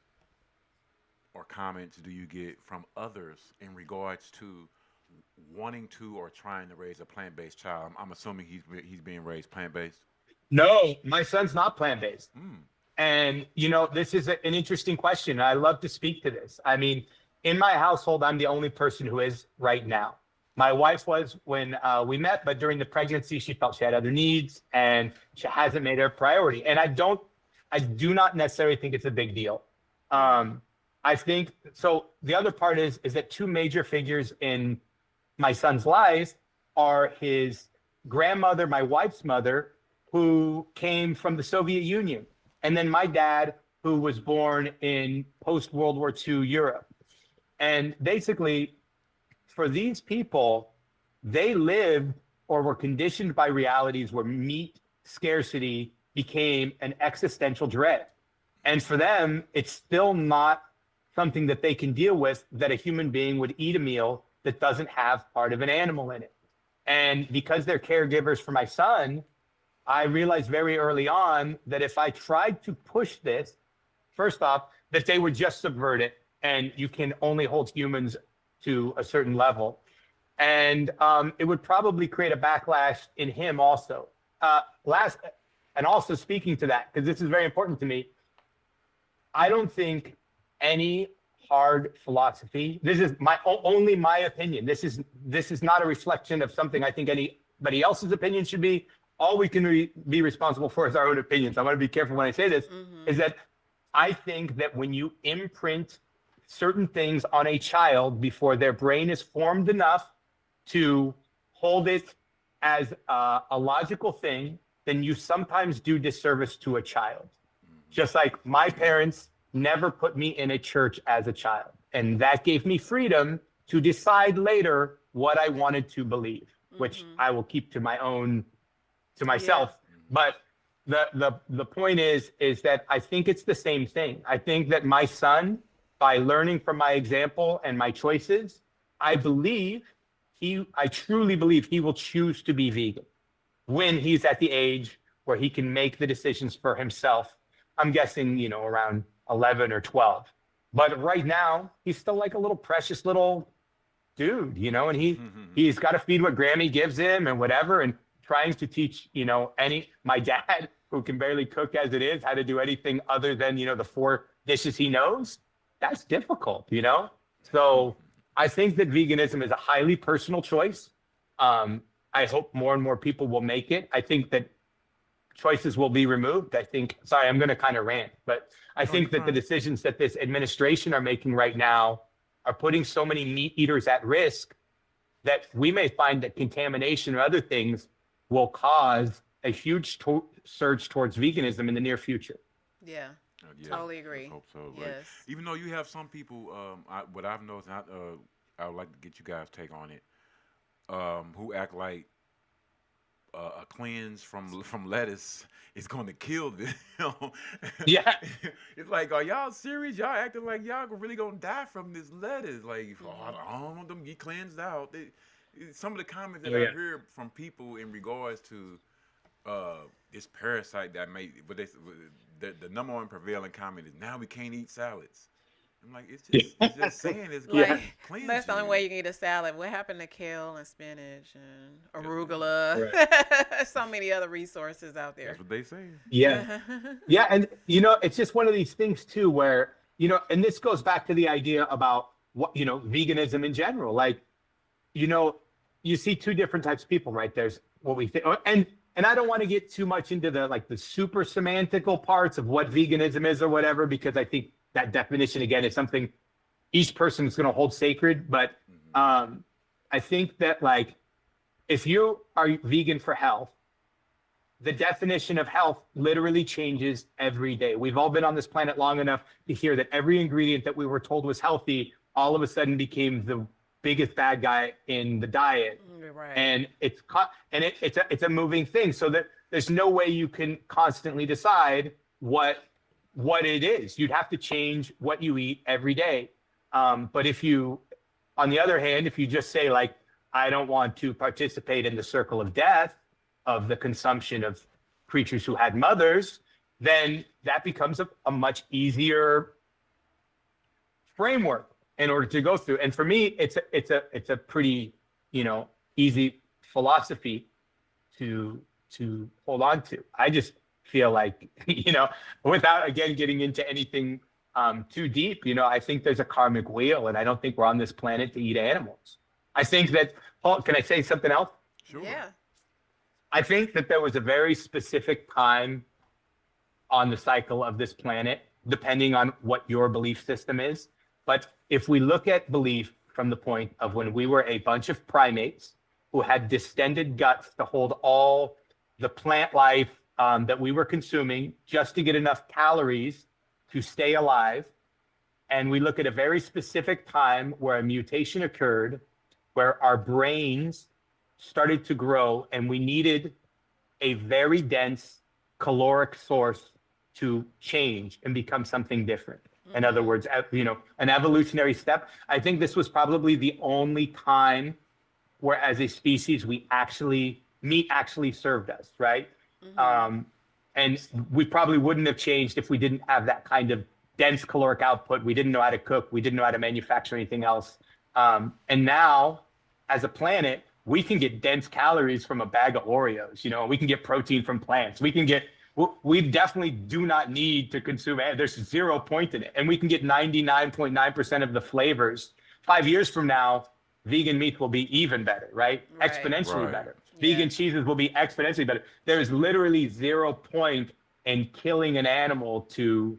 or comments do you get from others in regards to wanting to or trying to raise a plant-based child? I'm assuming he's being raised plant-based. No, my son's not plant-based. Mm. And, this is an interesting question. I love to speak to this. I mean, in my household, I'm the only person who is right now. My wife was when we met, but during the pregnancy, she felt she had other needs and she hasn't made it a priority. And I do not necessarily think it's a big deal. I think, so the other part is that two major figures in my son's lives are his grandmother, my wife's mother, who came from the Soviet Union. And then my dad, who was born in post-World War II Europe. And basically, for these people, they lived or were conditioned by realities where meat scarcity became an existential dread. And for them, it's still not something that they can deal with, that a human being would eat a meal that doesn't have part of an animal in it. And because they're caregivers for my son, I realized very early on that if I tried to push this, first off, that they would just subvert it, and you can only hold humans to a certain level. And it would probably create a backlash in him also. And also speaking to that, because this is very important to me, I don't think any hard philosophy, this is only my opinion. This is not a reflection of something I think anybody else's opinion should be. All we can be responsible for is our own opinions. I want to be careful when I say this, is that I think that when you imprint certain things on a child before their brain is formed enough to hold it as a logical thing, then you sometimes do disservice to a child. Just like my parents never put me in a church as a child. And that gave me freedom to decide later what I wanted to believe, which I will keep to myself. But the point is that I think it's the same thing. I think that my son, by learning from my example and my choices, I truly believe he will choose to be vegan when he's at the age where he can make the decisions for himself. I'm guessing, around 11 or 12. But right now, he's still like a little precious little dude, and he's got to feed what Grammy gives him and whatever. And trying to teach, my dad, who can barely cook as it is, how to do anything other than, the 4 dishes he knows, that's difficult, So I think that veganism is a highly personal choice. I hope more and more people will make it. I think that choices will be removed. Sorry, I'm going to kind of rant, but I think that the decisions that this administration are making right now are putting so many meat eaters at risk that we may find that contamination or other things will cause a huge surge towards veganism in the near future. Yeah, Yeah, totally agree. I hope so. Right? Yes. Even though you have some people, what I've noticed, I would like to get you guys' take on it, who act like a cleanse from lettuce is going to kill them. Yeah. It's like, are y'all serious? Y'all acting like y'all really going to die from this lettuce? Like, I don't want them to get cleansed out. Some of the comments that I heard from people in regards to this parasite that the number one prevailing comment is, now we can't eat salads. I'm like, it's just saying it's going to cleanse That's the only you. way you can eat a salad. What happened to kale and spinach and arugula? Right. So many other resources out there. That's what they say. Yeah. Yeah. And, it's just one of these things too, where, and this goes back to the idea about what, veganism in general. Like, you see two different types of people, right? There's what we think, and I don't want to get too much into the super semantical parts of what veganism is or whatever, because I think that definition, again, is something each person is going to hold sacred. But I think that if you are vegan for health, the definition of health literally changes every day. We've all been on this planet long enough to hear that every ingredient that we were told was healthy all of a sudden became the biggest bad guy in the diet. Right. And it's a moving thing, so that there's no way you can constantly decide what it is. You'd have to change what you eat every day. But on the other hand, if you just say I don't want to participate in the circle of death of the consumption of creatures who had mothers, then that becomes a much easier framework in order to go through. And for me, it's a pretty, easy philosophy to hold on to. I just feel like, without again getting into anything too deep, I think there's a karmic wheel, and I don't think we're on this planet to eat animals. I think that, Paul, can I say something else? Sure. Yeah. I think that there was a very specific time on the cycle of this planet, depending on what your belief system is. But if we look at belief from the point of when we were a bunch of primates who had distended guts to hold all the plant life that we were consuming just to get enough calories to stay alive, and we look at a very specific time where a mutation occurred, where our brains started to grow, and we needed a very dense caloric source to change and become something different. In other words, an evolutionary step. I think this was probably the only time where, as a species, meat actually served us, right? And we probably wouldn't have changed if we didn't have that kind of dense caloric output. We didn't know how to cook. We didn't know how to manufacture anything else. And now, as a planet, we can get dense calories from a bag of Oreos. We can get protein from plants. We definitely do not need to consume it. There's 0 point in it. And we can get 99.9% of the flavors. 5 years from now, vegan meat will be even better, right? Exponentially better. Vegan cheeses will be exponentially better. There's literally 0 point in killing an animal to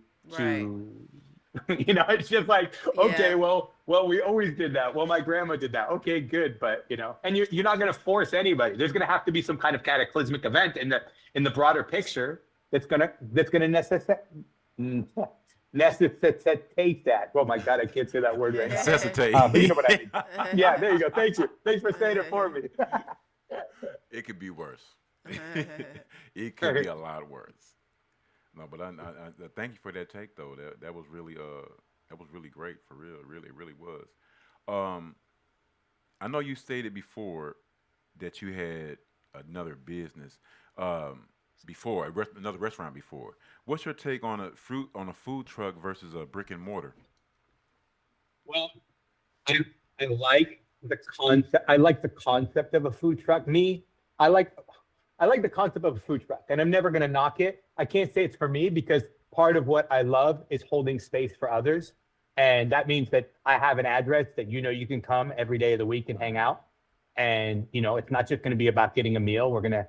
it's just like, okay, well, we always did that. Well, my grandma did that. Okay, good. But, and you're not going to force anybody. There's going to have to be some kind of cataclysmic event in the broader picture that's going to necessitate that. Oh my God, I can't say that word right now. Necessitate. But you know what I mean. Yeah, there you go. Thank you. Thanks for saying it for me. It could be worse. It could be a lot worse. No, but I thank you for that take though. That was really great for real. It really was. I know you stated before that you had another business before, another restaurant before. What's your take on a food truck versus a brick and mortar? Well, I like the concept. I like the concept of a food truck. I like the concept of a food truck, and I'm never going to knock it. I can't say it's for me because part of what I love is holding space for others. And that means that I have an address that you can come every day of the week and hang out. And, it's not just going to be about getting a meal. We're going to,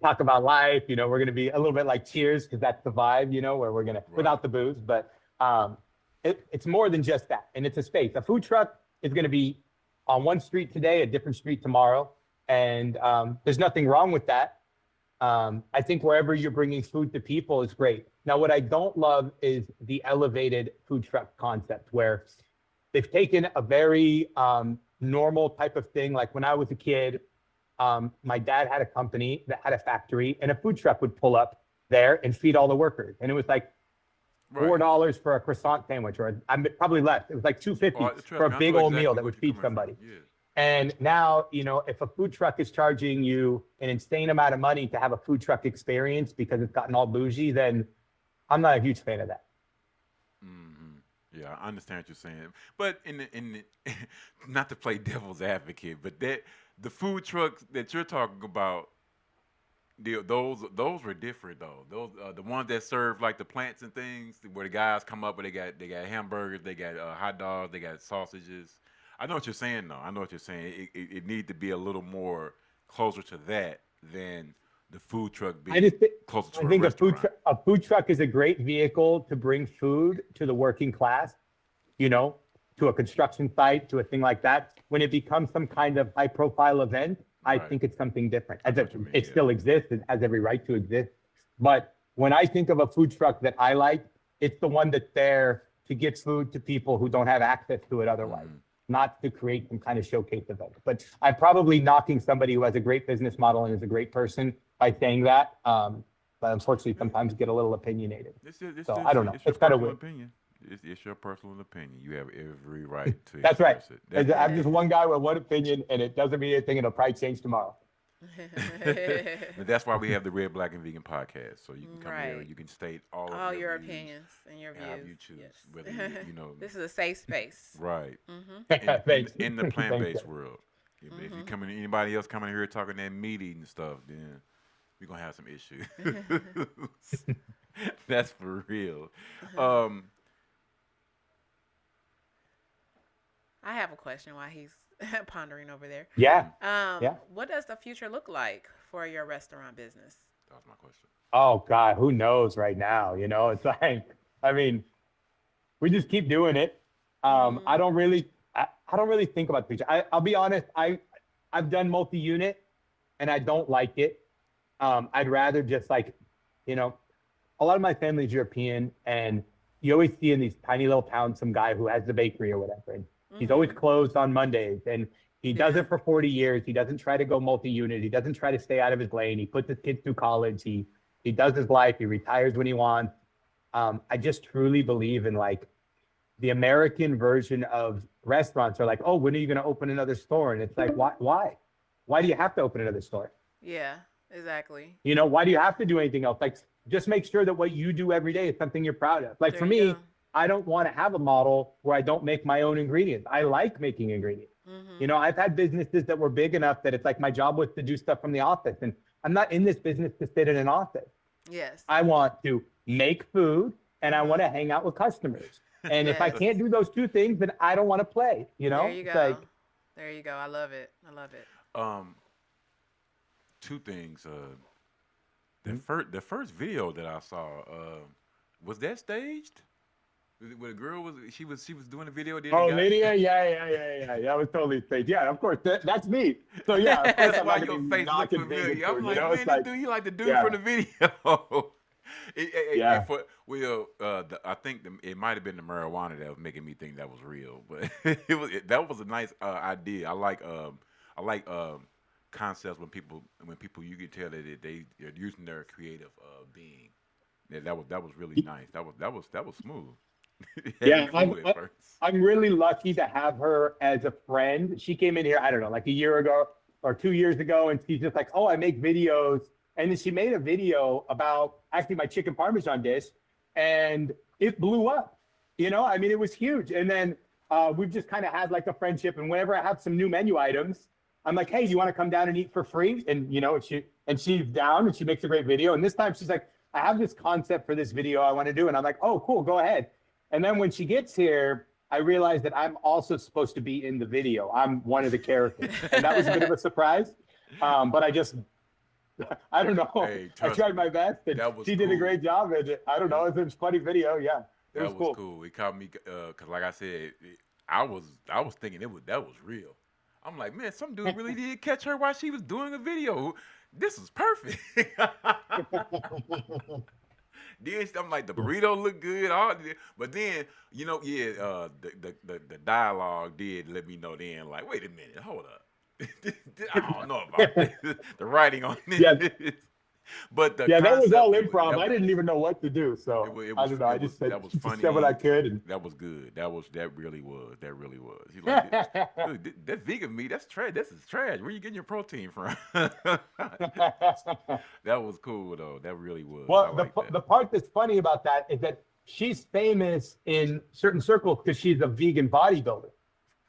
talk about life. We're going to be a little bit like Cheers because that's the vibe, where we're going to, without the booze. But it's more than just that. And it's a space. A food truck is going to be on one street today, a different street tomorrow. And there's nothing wrong with that. I think wherever you're bringing food to people is great. Now, what I don't love is the elevated food truck concept where they've taken a very normal type of thing. Like when I was a kid, my dad had a company that had a factory, and a food truck would pull up there and feed all the workers. And it was like $4 for a croissant sandwich, or probably less. It was like $2.50 for a big old meal that would feed somebody. Yeah. And now, if a food truck is charging you an insane amount of money to have a food truck experience because it's gotten all bougie, then I'm not a huge fan of that. Yeah, I understand what you're saying. But in not to play devil's advocate, but the food trucks that you're talking about, those were different though. Those the ones that serve like the plants and things, where the guys come up and they got hamburgers, they got hot dogs, they got sausages. I know what you're saying, though. I know what you're saying. It needs to be a little more closer to that than the food truck being closer to a restaurant. A food truck is a great vehicle to bring food to the working class, to a construction site, to a thing like that. When it becomes some kind of high-profile event, I think it's something different. It still exists. It has every right to exist. But when I think of a food truck that I like, it's the one that's there to get food to people who don't have access to it otherwise. Not to create some kind of showcase event. But I'm probably knocking somebody who has a great business model and is a great person by saying that. But unfortunately, sometimes get a little opinionated. I don't know. It's kind of weird. It's your personal opinion. You have every right to That's right. it. I'm just one guy with one opinion, and it doesn't mean anything. It'll probably change tomorrow. And that's why we have the Red, Black, and Vegan podcast. So you can come here Right. and you can state all All of your views, opinions and your however views. you choose. Yes. Whether you know, This is a safe space. right. Mm-hmm. Thanks. In the Thanks, plant-based sir. world. If you Mm-hmm. come in, anybody else coming here talking that meat eating stuff, then we're gonna have some issues. That's for real. Um, I have a question while he's pondering over there. Yeah. Yeah. What does the future look like for your restaurant business? that was my question. Oh God, who knows right now? You know, it's like, I mean, we just keep doing it. I don't really, I don't really think about the future. I'll be honest. I've done multi-unit, and I don't like it. I'd rather just like, you know, a lot of my family is European, and you always see in these tiny little towns some guy who has the bakery or whatever, and he's always closed on Mondays, and he does it for 40 years. He doesn't try to go multi-unit. He doesn't try to stay out of his lane. He puts his kids through college. He does his life. He retires when he wants. I just truly believe in like the American version of restaurants are like, oh, when are you going to open another store? And it's like, why do you have to open another store? Yeah, exactly. You know, why do you have to do anything else? Like, just make sure that what you do every day is something you're proud of. Like There for you me, go. I don't want to have a model where I don't make my own ingredients. I like making ingredients. Mm-hmm. You know, I've had businesses that were big enough that it's like my job was to do stuff from the office. And I'm not in this business to sit in an office. Yes. I want to make food and I want to hang out with customers. And if I Yes. can't do those two things, then I don't want to play. You know, There you It's go. like, There you go. I love it. I love it. Two things. The first video that I saw, was that staged? Where the girl was doing a video. Then oh, the guy- Lydia, yeah. That was totally fake. Yeah, of course, that's me. So yeah, of course, That's I'm why not your gonna be face look knocking familiar. vegan I'm food, like, you know? man, It's this like, dude, he like the dude yeah. from the video. Yeah. I think it might have been the marijuana that was making me think that was real, but that was a nice idea. I like concepts when people you can tell that they're using their creative being. Yeah, that was really nice. That was smooth. It had Yeah, me fooled at first. I'm really lucky to have her as a friend. She came in here, I don't know, like a year ago or 2 years ago, and she's just like, oh, I make videos. And then she made a video about actually my chicken parmesan dish, and it blew up. You know, I mean, it was huge. And then we've just kind of had like a friendship. And whenever I have some new menu items, I'm like, hey, do you want to come down and eat for free? And you know, she's down and she makes a great video. And this time she's like, I have this concept for this video I want to do. And I'm like, oh, cool, go ahead. And then when she gets here, I realized that I'm also supposed to be in the video. I'm one of the characters. And that was a bit of a surprise. But I don't know. Hey, I trust tried me, my best. And that was she did a cool. great job. And I don't know. It was a funny video. Yeah. It That was was cool. It caught me because, like I said, I was thinking that was real. I'm like, man, some dude really did catch her while she was doing a video. This is perfect. Then I'm like, the burrito looked good, but then the dialogue did let me know. Then like, wait a minute, hold up, I don't know about this. The writing on this. Yeah. But the Yeah, that was concept, all it improv. that I didn't even know what to do. So I don't know. I just said, that was just funny. said what I could. And That was good. That really was. He's like, dude, that vegan meat, that's trash. This is trash. Where you getting your protein from? That was cool though. That really was. I well, like that. the part that's funny about that is that she's famous in certain circles because she's a vegan bodybuilder.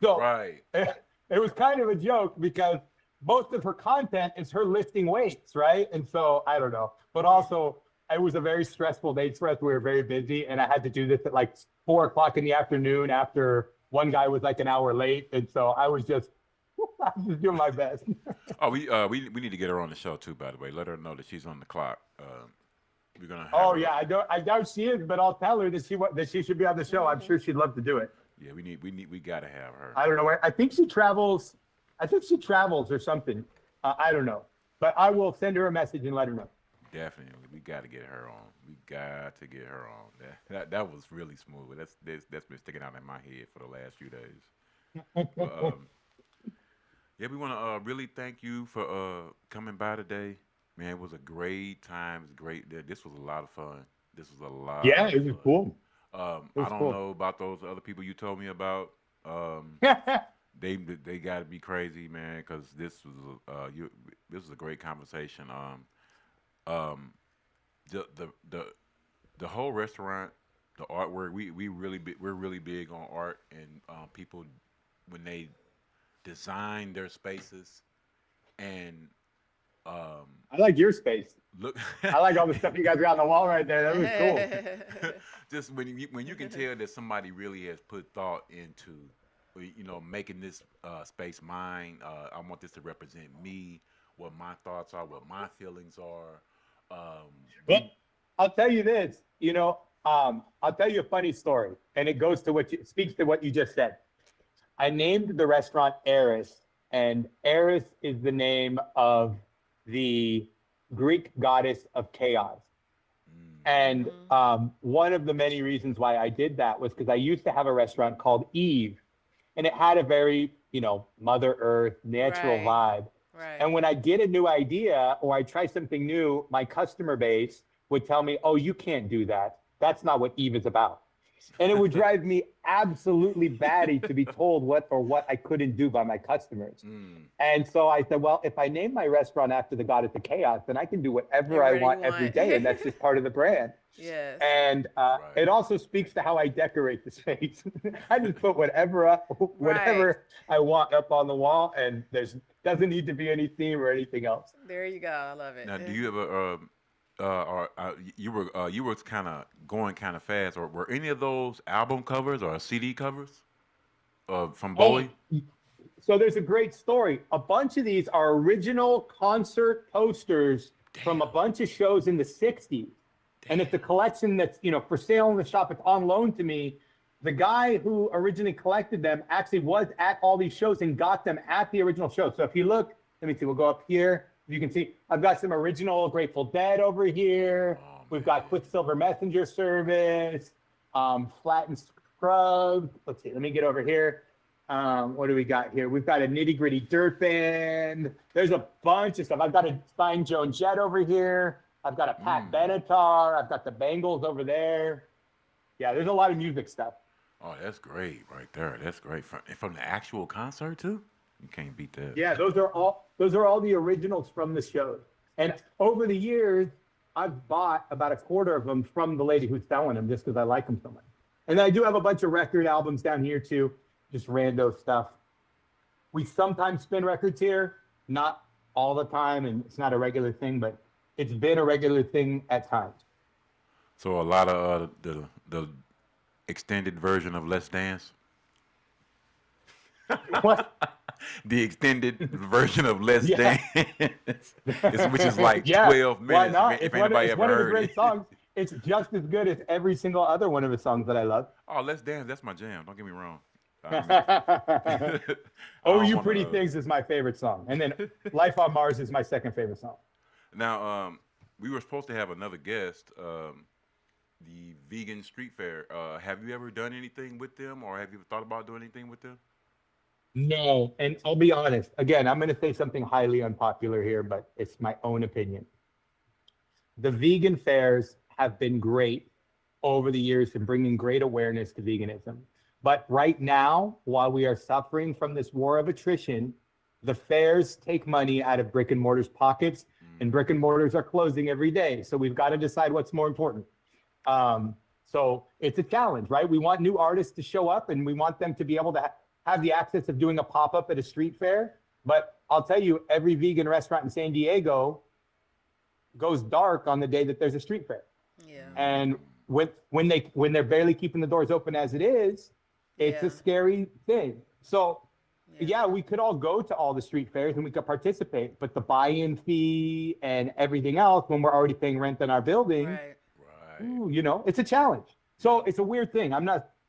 So Right. it was kind of a joke because most of her content is her lifting weights, right? And so I don't know, but also it was a very stressful day for us. We were very busy, and I had to do this at like 4 o'clock in the afternoon after one guy was like an hour late, and so I was just doing my best. Oh, we need to get her on the show too. By the way, let her know that she's on the clock. We're gonna. Have Oh her. yeah, I doubt she is, but I'll tell her that she should be on the show. I'm sure she'd love to do it. Yeah, we gotta have her. I don't know where. I think she travels or something. I don't know, but I will send her a message and let her know. Definitely, we got to get her on. We got to get her on. That was really smooth. That's been sticking out in my head for the last few days. But, yeah, we want to really thank you for coming by today, man. It was a great time. It was great. This was a lot of fun. This was a lot. Yeah, of it was fun. cool. I was don't cool. know about those other people you told me about. they got to be crazy, man, because this was a great conversation. Um, the the whole restaurant, the artwork, we're really big on art and people when they design their spaces and um, I like your space. look. I like all the stuff you guys got on the wall right there. That was cool. Just when you can tell that somebody really has put thought into making this space mine. I want this to represent me, what my thoughts are, what my feelings are. Well, I'll tell you this, I'll tell you a funny story, and it goes to speaks to what you just said. I named the restaurant Eris, and Eris is the name of the Greek goddess of chaos. And one of the many reasons why I did that was because I used to have a restaurant called Eve, and it had a very, Mother Earth, natural vibe. Right. And when I get a new idea or I try something new, my customer base would tell me, oh, you can't do that. That's not what Eve is about. And it would drive me absolutely batty to be told what I couldn't do by my customers. And so I said, well, if I name my restaurant after the goddess of chaos, then I can do whatever I want every day. And that's just part of the brand. Yes. And it also speaks to how I decorate the space. I just put whatever I want up on the wall, and doesn't need to be any theme or anything else. There you go. I love it. Now, do you ever you were kind of going kind of fast, or were any of those album covers or CD covers from Bowie? So there's a great story. A bunch of these are original concert posters from a bunch of shows in the 60s. And it's a collection that's, for sale in the shop. It's on loan to me. The guy who originally collected them actually was at all these shows and got them at the original show. So if you look, let me see, we'll go up here. You can see I've got some original Grateful Dead over here. We've got Quicksilver Messenger Service, Flat and Scrubbed. Let's see, let me get over here. What do we got here? We've got a Nitty Gritty Dirt Band. There's a bunch of stuff. I've got a Fine Joan Jett over here. I've got a Pat Benatar. I've got the Bengals over there. Yeah, there's a lot of music stuff. Oh, that's great right there. That's great. From the actual concert too? You can't beat that. Yeah, those are all the originals from the shows. And over the years, I've bought about a quarter of them from the lady who's selling them just because I like them so much. And then I do have a bunch of record albums down here too, just rando stuff. We sometimes spin records here, not all the time, and it's not a regular thing, but it's been a regular thing at times. So a lot of the extended version of Let's Dance. What? The extended version of Let's Dance, which is like 12 minutes. Why not? If anybody it's ever one of the heard great it. songs. It's just as good as every single other one of the songs that I love. Oh, Let's Dance, that's my jam. Don't get me wrong. Oh, You Pretty Things is my favorite song. And then Life on Mars is my second favorite song. Now, we were supposed to have another guest, the Vegan Street Fair. Have you ever done anything with them, or have you thought about doing anything with them? No, and I'll be honest. Again, I'm going to say something highly unpopular here, but it's my own opinion. The vegan fairs have been great over the years in bringing great awareness to veganism. But right now, while we are suffering from this war of attrition, the fairs take money out of brick and mortar's pockets, and brick and mortars are closing every day. So we've got to decide what's more important. So it's a challenge, right? We want new artists to show up, and we want them to be able to have the access of doing a pop-up at a street fair. But I'll tell you, every vegan restaurant in San Diego goes dark on the day that there's a street fair. Yeah. And when they're barely keeping the doors open as it is, it's a scary thing. So yeah, we could all go to all the street fairs and we could participate, but the buy-in fee and everything else, when we're already paying rent in our building, ooh, it's a challenge. So it's a weird thing.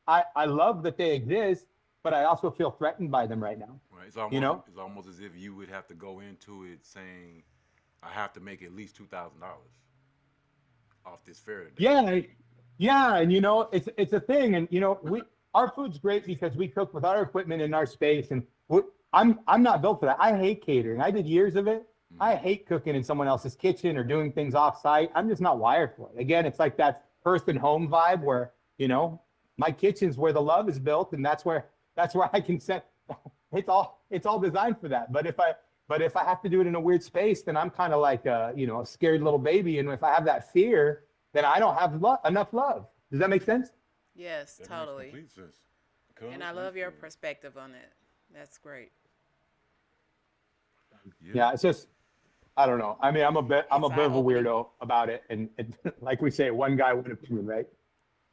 I love that they exist, but I also feel threatened by them right now. Right. It's almost as if you would have to go into it saying, I have to make at least $2,000 off this fair today. Yeah, and it's a thing, and our food's great because we cook with our equipment in our space, and I'm not built for that. I hate catering. I did years of it. I hate cooking in someone else's kitchen or doing things off-site. I'm just not wired for it. Again, it's like that person home vibe where my kitchen's where the love is built, and that's where I can set it's all designed for that. But if I have to do it in a weird space, then I'm kind of like a scared little baby. And if I have that fear, then I don't have enough love. Does that make sense? Yes, That totally. makes complete sense. And I love your perspective on it. That's great. Yeah, it's just I don't know. I mean, I'm a bit of a eye-opening. weirdo about it, and like we say, one guy one opinion, right?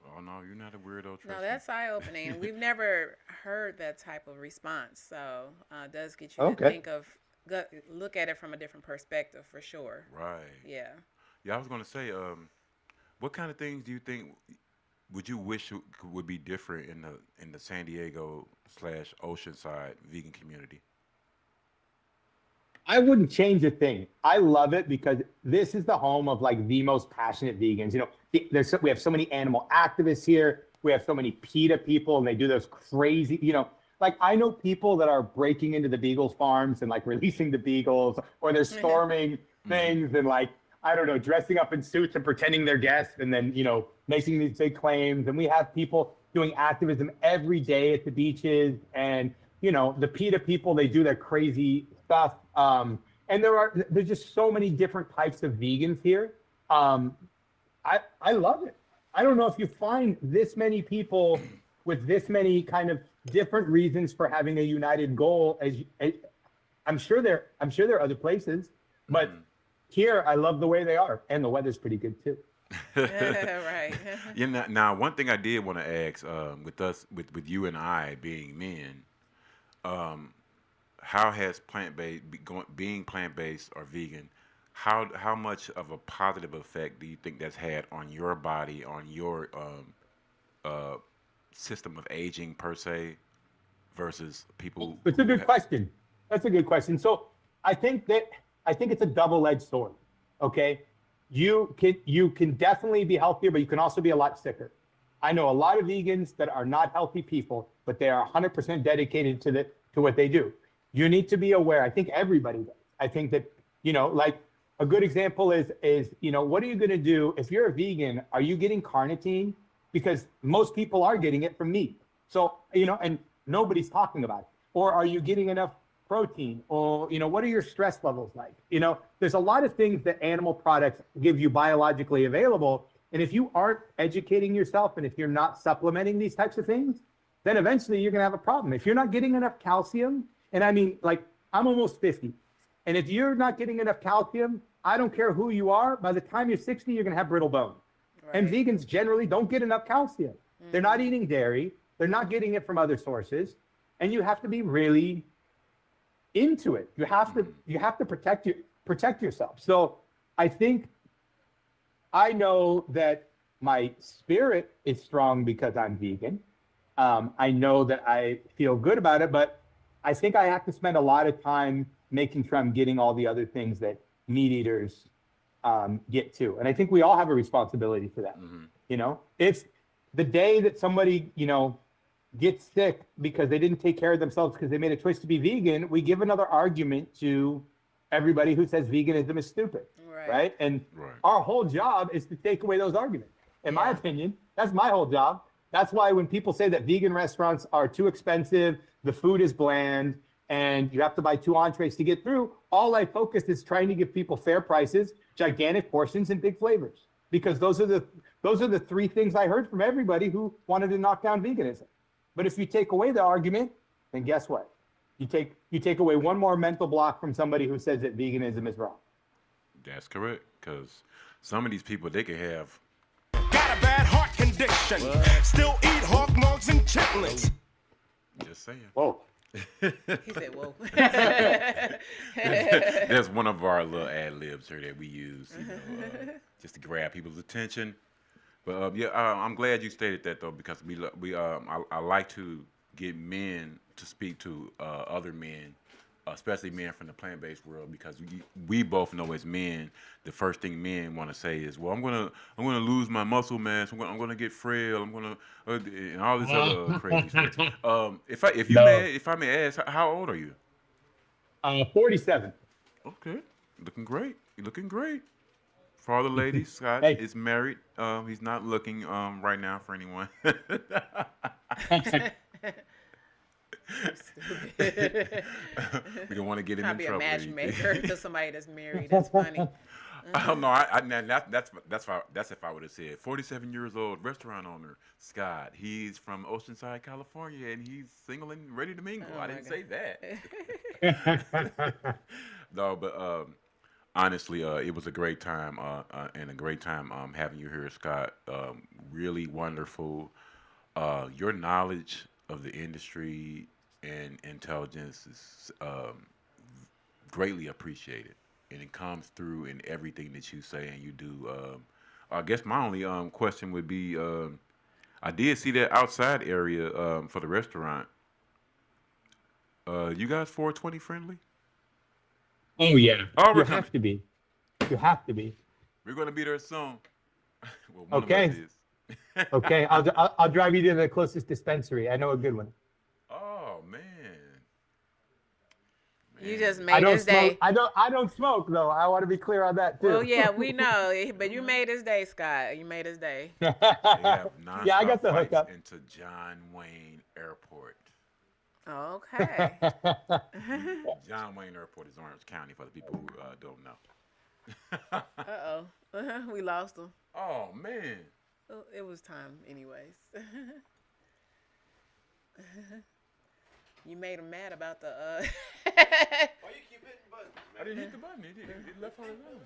Oh no, you're not a weirdo. Trust No, me. that's eye opening. We've never heard that type of response. So it does get you to Okay. think of, look at it from a different perspective for sure. Right. Yeah. Yeah, I was gonna say, what kind of things do you think would you wish would be different in the San Diego / Oceanside vegan community? I wouldn't change a thing. I love it because this is the home of like the most passionate vegans. We have so many animal activists here. We have so many PETA people, and they do those crazy, like I know people that are breaking into the beagles farms and like releasing the beagles, or they're storming things and like, I don't know, dressing up in suits and pretending they're guests and then, making these big claims. And we have people doing activism every day at the beaches. And, the PETA people, they do their crazy stuff. And there's just so many different types of vegans here. I love it. I don't know if you find this many people with this many kind of different reasons for having a united goal. I'm sure there are other places, but here I love the way they are, and the weather's pretty good too. Right. Now, one thing I did want to ask, with you and I being men, how has being plant-based or vegan, how much of a positive effect do you think that's had on your body, on your system of aging per se, versus people? It's a good question. That's a good question. So I think it's a double-edged sword. Okay, you can definitely be healthier, but you can also be a lot sicker. I know a lot of vegans that are not healthy people, but they are 100% dedicated to what they do. You need to be aware. I think everybody does. I think that, like a good example is, what are you going to do if you're a vegan? Are you getting carnitine? Because most people are getting it from meat. So, and nobody's talking about it. Or are you getting enough protein? Or, what are your stress levels like? There's a lot of things that animal products give you biologically available. And if you aren't educating yourself and if you're not supplementing these types of things, then eventually you're going to have a problem. If you're not getting enough calcium, and I mean, like, I'm almost 50. And if you're not getting enough calcium, I don't care who you are, by the time you're 60, you're going to have brittle bone. Right. And vegans generally don't get enough calcium. They're not eating dairy. They're not getting it from other sources. And you have to be really into it. You have to protect yourself. So I think I know that my spirit is strong because I'm vegan. I know that I feel good about it, but I think I have to spend a lot of time making sure I'm getting all the other things that meat eaters get too. And I think we all have a responsibility for that. It's the day that somebody, gets sick because they didn't take care of themselves because they made a choice to be vegan, we give another argument to everybody who says veganism is stupid. Right? And our whole job is to take away those arguments. In my opinion, that's my whole job. That's why when people say that vegan restaurants are too expensive, the food is bland, and you have to buy 2 entrees to get through, all I focus is trying to give people fair prices, gigantic portions, and big flavors. Because those are the 3 things I heard from everybody who wanted to knock down veganism. But if you take away the argument, then guess what? You take away one more mental block from somebody who says that veganism is wrong. That's correct, because some of these people, they can have... Got a bad heart condition. Still eat hog mugs and chitlins. Just saying. Whoa. He said, whoa. That's one of our little ad-libs here that we use, just to grab people's attention. But I'm glad you stated that, though, because I like to get men to speak to other men, especially men from the plant-based world, because we both know as men, the first thing men want to say is, "Well, I'm gonna lose my muscle mass. I'm gonna get frail. I'm gonna and all this other crazy stuff." If I may ask, how old are you? 47. Okay, looking great. You're looking great. For all the ladies, Scott is married. He's not looking right now for anyone. Stupid. We don't want to get him Trying in to be a trouble. matchmaker to somebody that's married. That's funny. I don't know. That's if I would have said 47 years old restaurant owner Scott. He's from Oceanside, California, and he's single and ready to mingle. Oh I my didn't god. say that. No, but honestly, it was a great time and a great time having you here, Scott. Really wonderful. Your knowledge of the industry and intelligence is greatly appreciated, and it comes through in everything that you say and you do. I guess my only question would be, I did see that outside area for the restaurant. You guys 420 friendly? Oh yeah, Oh, you we're coming. have to be. You have to be. We're gonna be there soon. Well, one of us Okay. is. Okay, I'll drive you to the closest dispensary. I know a good one. Oh man. You Man. just I made don't his smoke. day. I don't smoke though. I want to be clear on that too. Well, yeah, we know, but you made his day, Scott. You made his day. They have nonstop Yeah, I got the flights hookup. into John Wayne Airport. Okay. John Wayne Airport is Orange County for the people who don't know. Uh-oh. We lost him. Oh man. Well, it was time anyways. You made him mad about the Why you keep hitting buttons, I man? didn't hit the button. It left on his own.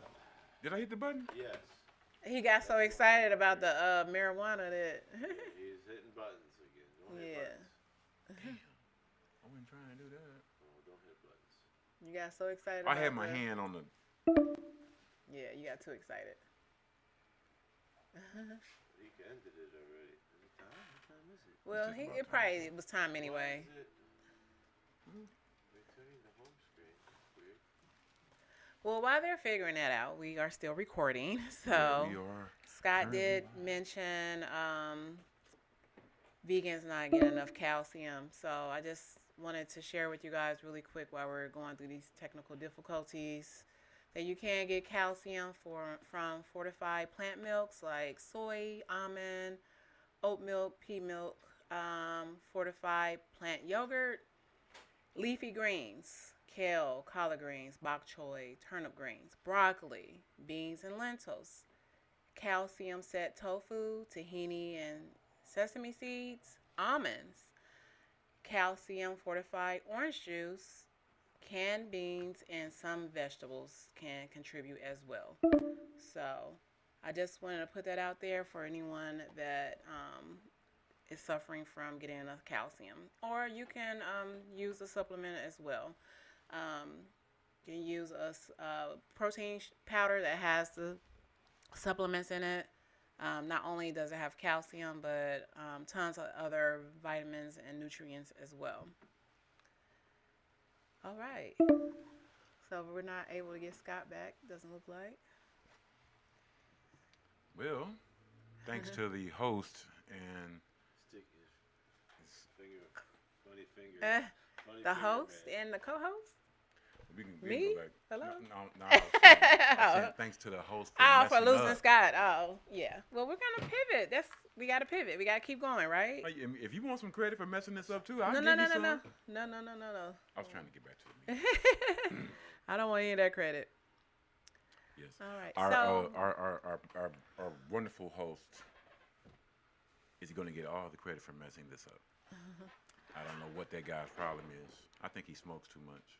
Did I hit the button? Yes. He got so excited about the marijuana that He's hitting buttons again. Don't hit yeah. buttons. I wasn't trying to do that. Oh, don't hit buttons. You got so excited I about had my the- hand on the. Yeah, you got too excited. He ended it already. Is it time? What time is it? Well, just about it probably was time anyway. Why is it returning the home screen? That's weird. Well, while they're figuring that out, we are still recording. So Yeah, we are. Scott currently did live. mention vegans not getting enough calcium. So I just wanted to share with you guys really quick while we're going through these technical difficulties that you can get calcium from fortified plant milks like soy, almond, oat milk, pea milk, fortified plant yogurt, leafy greens, kale, collard greens, bok choy, turnip greens, broccoli, beans and lentils, calcium set tofu, tahini and sesame seeds, almonds, calcium fortified orange juice, canned beans, and some vegetables can contribute as well. So I just wanted to put that out there for anyone that is suffering from getting enough calcium. Or you can use a supplement as well. You can use a protein powder that has the supplements in it. Not only does it have calcium, but tons of other vitamins and nutrients as well. All right. So we're not able to get Scott back, doesn't look like. Well, thanks to the host and Stick his finger. Funny finger. Funny The finger, host man. and the co-host? we Me? can go back. Hello? No, I was saying thanks to the host for Oh, for messing losing up. Scott. Oh, yeah. Well, we're gonna pivot. We gotta pivot. We gotta keep going, right? Like, if you want some credit for messing this up too, I'll No, give no, you no, no, some. no, no, no, no, no, no. I was trying to get back to the meeting. I don't want any of that credit. Yes. All right. Our wonderful host is going to get all the credit for messing this up. I don't know what that guy's problem is. I think he smokes too much.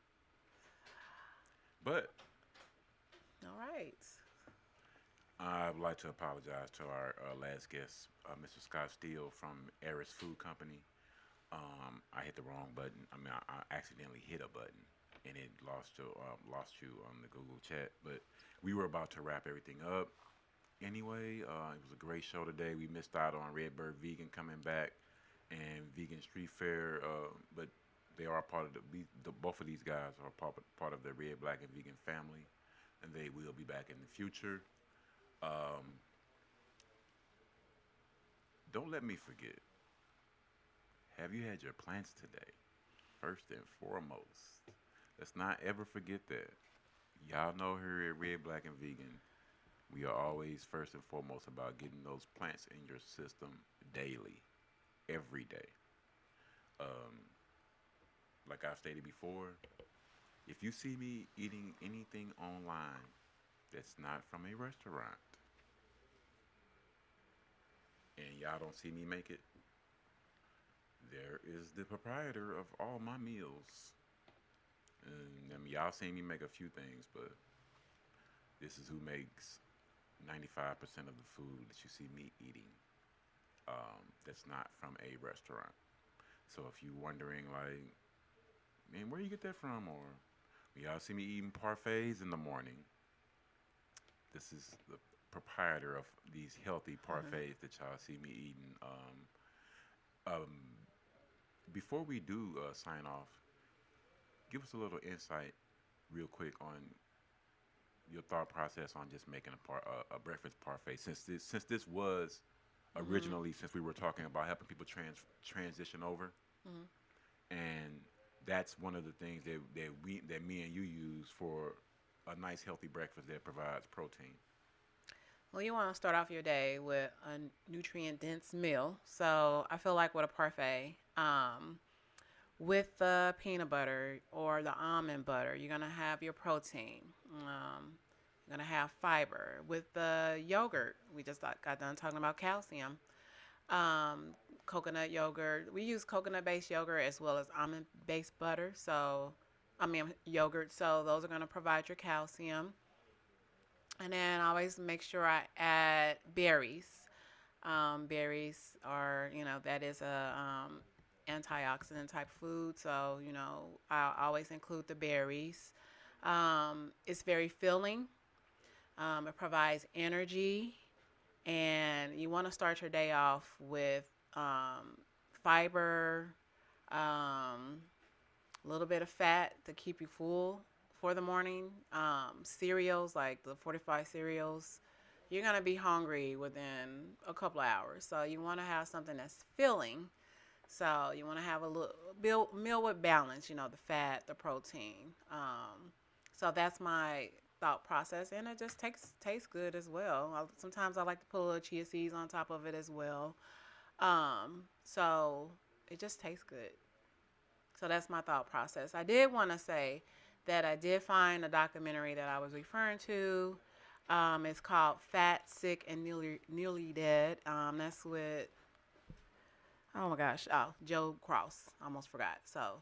But All right. I would like to apologize to our last guest, Mr. Scott Steele from Eris Food Company. I hit the wrong button. I mean, I accidentally hit a button, and it lost you on the Google chat. But we were about to wrap everything up. Anyway, it was a great show today. We missed out on Redbird Vegan coming back and Vegan Street Fair, but they are part of both of these guys are part of the Red, Black, and Vegan family, and they will be back in the future. Don't let me forget. Have you had your plants today? First and foremost. Let's not ever forget that. Y'all know here at Red, Black, and Vegan, we are always first and foremost about getting those plants in your system daily, every day. like I've stated before, if you see me eating anything online that's not from a restaurant, and y'all don't see me make it, there is the proprietor of all my meals. And y'all seen me make a few things, but this is who makes 95% of the food that you see me eating. That's not from a restaurant. So if you're wondering, like, man, where you get that from? Or y'all see me eating parfaits in the morning. This is the proprietor of these healthy parfaits that y'all see me eating. Before we do sign off, give us a little insight real quick on your thought process on just making a breakfast parfait. Since this was originally, since we were talking about helping people transition over, and that's one of the things that me and you use for a nice healthy breakfast that provides protein. Well, you want to start off your day with a nutrient-dense meal. So I feel like with a parfait, with the peanut butter or the almond butter, you're going to have your protein. You're going to have fiber. With the yogurt, we just got done talking about calcium. Coconut yogurt. We use coconut-based yogurt as well as almond-based butter. Yogurt. So those are going to provide your calcium. And then I always make sure I add berries. Berries are, that is a antioxidant type food. So, I always include the berries. It's very filling. It provides energy. And you want to start your day off with fiber, a little bit of fat to keep you full for the morning. Cereals, like the fortified cereals, you're going to be hungry within a couple of hours. So you want to have something that's filling. So you want to have a little meal with balance, the fat, the protein. So that's my thought process, and it just tastes good as well. Sometimes I like to put a little chia seeds on top of it as well. So it just tastes good. So that's my thought process. I did want to say that I did find a documentary that I was referring to. It's called Fat, Sick, and Nearly Dead. That's with, Joe Cross. I almost forgot. So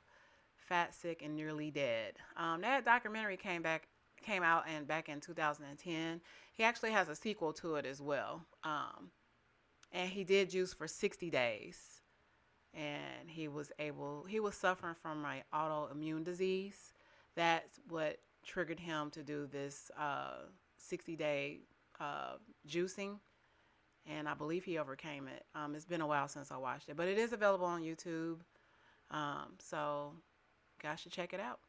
Fat, Sick, and Nearly Dead. That documentary came out back in 2010. He actually has a sequel to it as well. And he did juice for 60 days. And he was suffering from an autoimmune disease. That's what triggered him to do this 60-day juicing. And I believe he overcame it. It's been a while since I watched it. But it is available on YouTube. So you guys should check it out.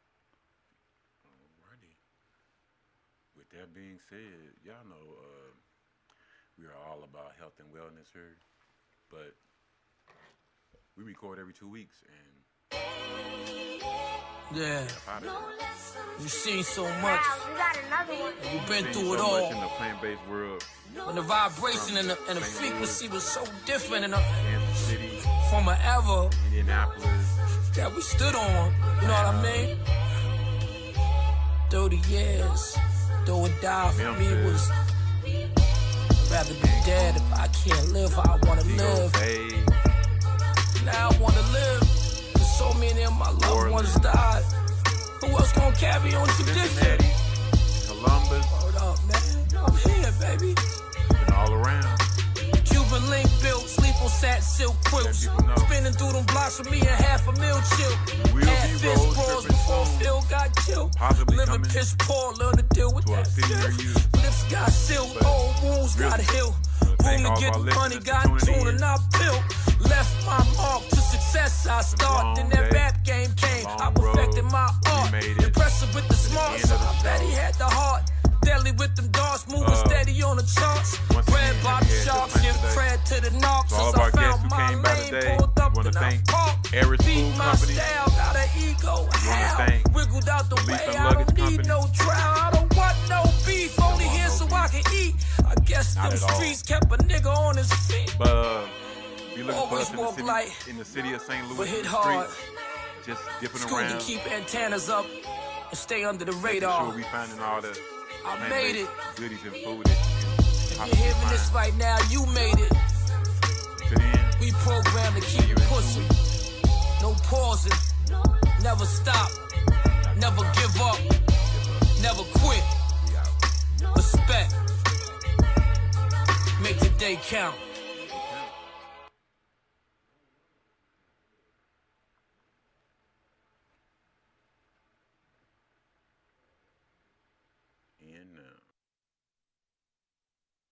Alrighty. With that being said, y'all know we are all about health and wellness here. But we record every 2 weeks. And yeah. You've seen so much. Wow, we got another one. You've been through so it all. much in the plant-based world. When the vibration and the frequency was so different Kansas City, from forever Indianapolis, that we stood on. You know what I mean? 30 years, though or die for me was rather be dead if I can't live how I want to live. Now I want to live, cause so many of my loved ones died. Who else gonna carry on tradition? Columbus, Hold up, man. I'm here, baby. been all around. Cuban link built, sleep on satin silk quilts. Spinning through them blocks with me and $500,000 chill. Had fist brawls before Phil got killed. Living piss poor, learn to deal with that filth. Lips got sealed, old wounds got healed. Room to get money, got tune and I built. Left my mark to success, I start. Then that rap game came, I perfected my art. Impressive with the smart, so I bet he had the heart. Deadly with them darts, moving steady on the charts. Red bottom sharks, give credit to the knocks. Since I found my lane, pulled up and I parked. Beat my style, got an ego, how? Wiggled out the way, I don't need no trial. I don't want no beef, only here so I can eat. I guess them streets kept a nigga on his feet. But you looking for Always us walk light, in the city of St. Louis, but hit hard. just dipping School around. to keep antennas up and stay under the Making radar. sure we finding all the I made it. goodies and food that you can If you're hearing this right now, you made it. to the end. We programmed to keep You it in pushing. No pausing. Never stop. Never give up. Never quit. Respect. Make the day count.